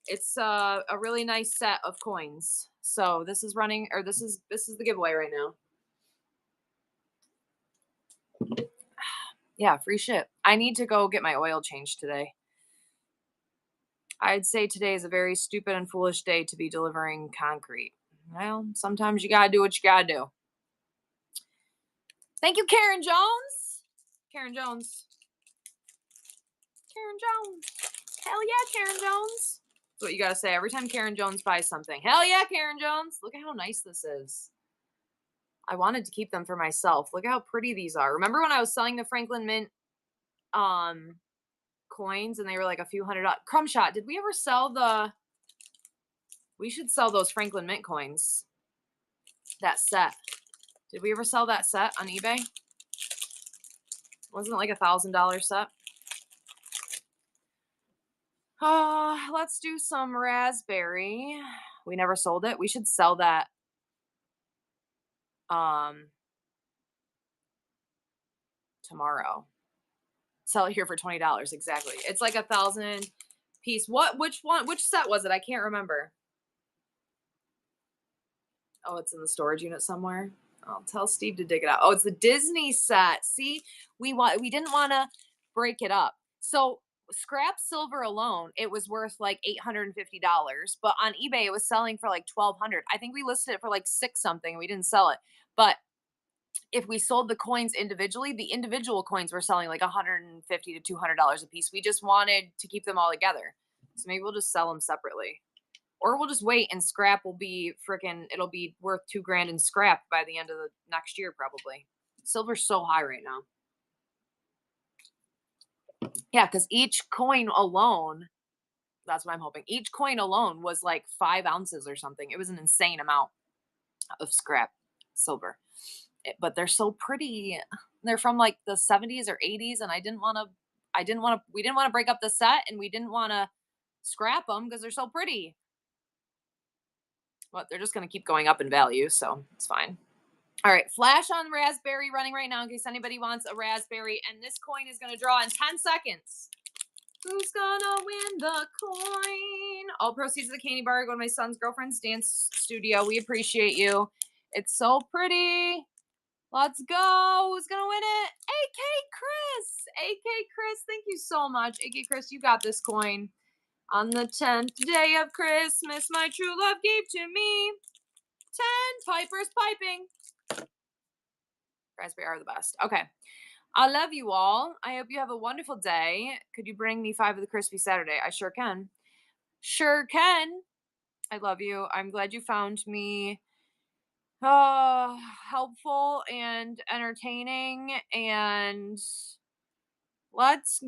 It's a really nice set of coins. So this is running, or this is the giveaway right now. Yeah, free ship. I need to go get my oil changed today. I'd say today is a very stupid and foolish day to be delivering concrete. Well, sometimes you gotta do what you gotta do. Thank you, Karen Jones. Karen Jones. Karen Jones. Hell yeah, Karen Jones. That's what you gotta say every time Karen Jones buys something. Hell yeah, Karen Jones. Look at how nice this is. I wanted to keep them for myself. Look how pretty these are. Remember when I was selling the Franklin Mint coins and they were like a few $100? Crumb Shot, did we ever sell we should sell those Franklin Mint coins. That set. Did we ever sell that set on eBay? Wasn't it like $1,000 set? Let's do some raspberry. We never sold it. We should sell that. Tomorrow. Sell it here for $20. Exactly. It's like 1,000 piece. Which one? Which set was it? I can't remember. Oh, it's in the storage unit somewhere. I'll tell Steve to dig it out. Oh, it's the Disney set. See, we didn't want to break it up. So scrap silver alone, it was worth like $850, but on eBay it was selling for like 1200. I think we listed it for like six something and we didn't sell it. But if we sold the coins individually, the individual coins were selling like 150 to $200 a piece. We just wanted to keep them all together. So maybe we'll just sell them separately. Or we'll just wait and scrap will be it'll be worth 2 grand in scrap by the end of the next year, probably. Silver's so high right now. Yeah, because each coin alone, that's what I'm hoping. Each coin alone was like 5 ounces or something. It was an insane amount of scrap silver. But they're so pretty. They're from like the 70s or 80s, and we didn't want to break up the set, and we didn't want to scrap them because they're so pretty. But they're just going to keep going up in value, so it's fine. All right, flash on raspberry running right now in case anybody wants a raspberry, and this coin is going to draw in 10 seconds. Who's gonna win the coin? All proceeds of the candy bar go to my son's girlfriend's dance studio. We appreciate you. It's so pretty. Let's go. Who's gonna win it? AK Chris. AK Chris, thank you so much. AK Chris, you got this coin. On the 10th day of Christmas, my true love gave to me 10 pipers piping. Raspberry are the best. Okay. I love you all. I hope you have a wonderful day. Could you bring me 5 of the crispy Saturday? I sure can. Sure can. I love you. I'm glad you found me helpful and entertaining, and let's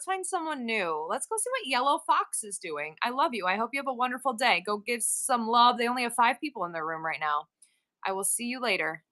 find someone new. Let's go see what Yellow Fox is doing. I love you. I hope you have a wonderful day. Go give some love. They only have 5 people in their room right now. I will see you later.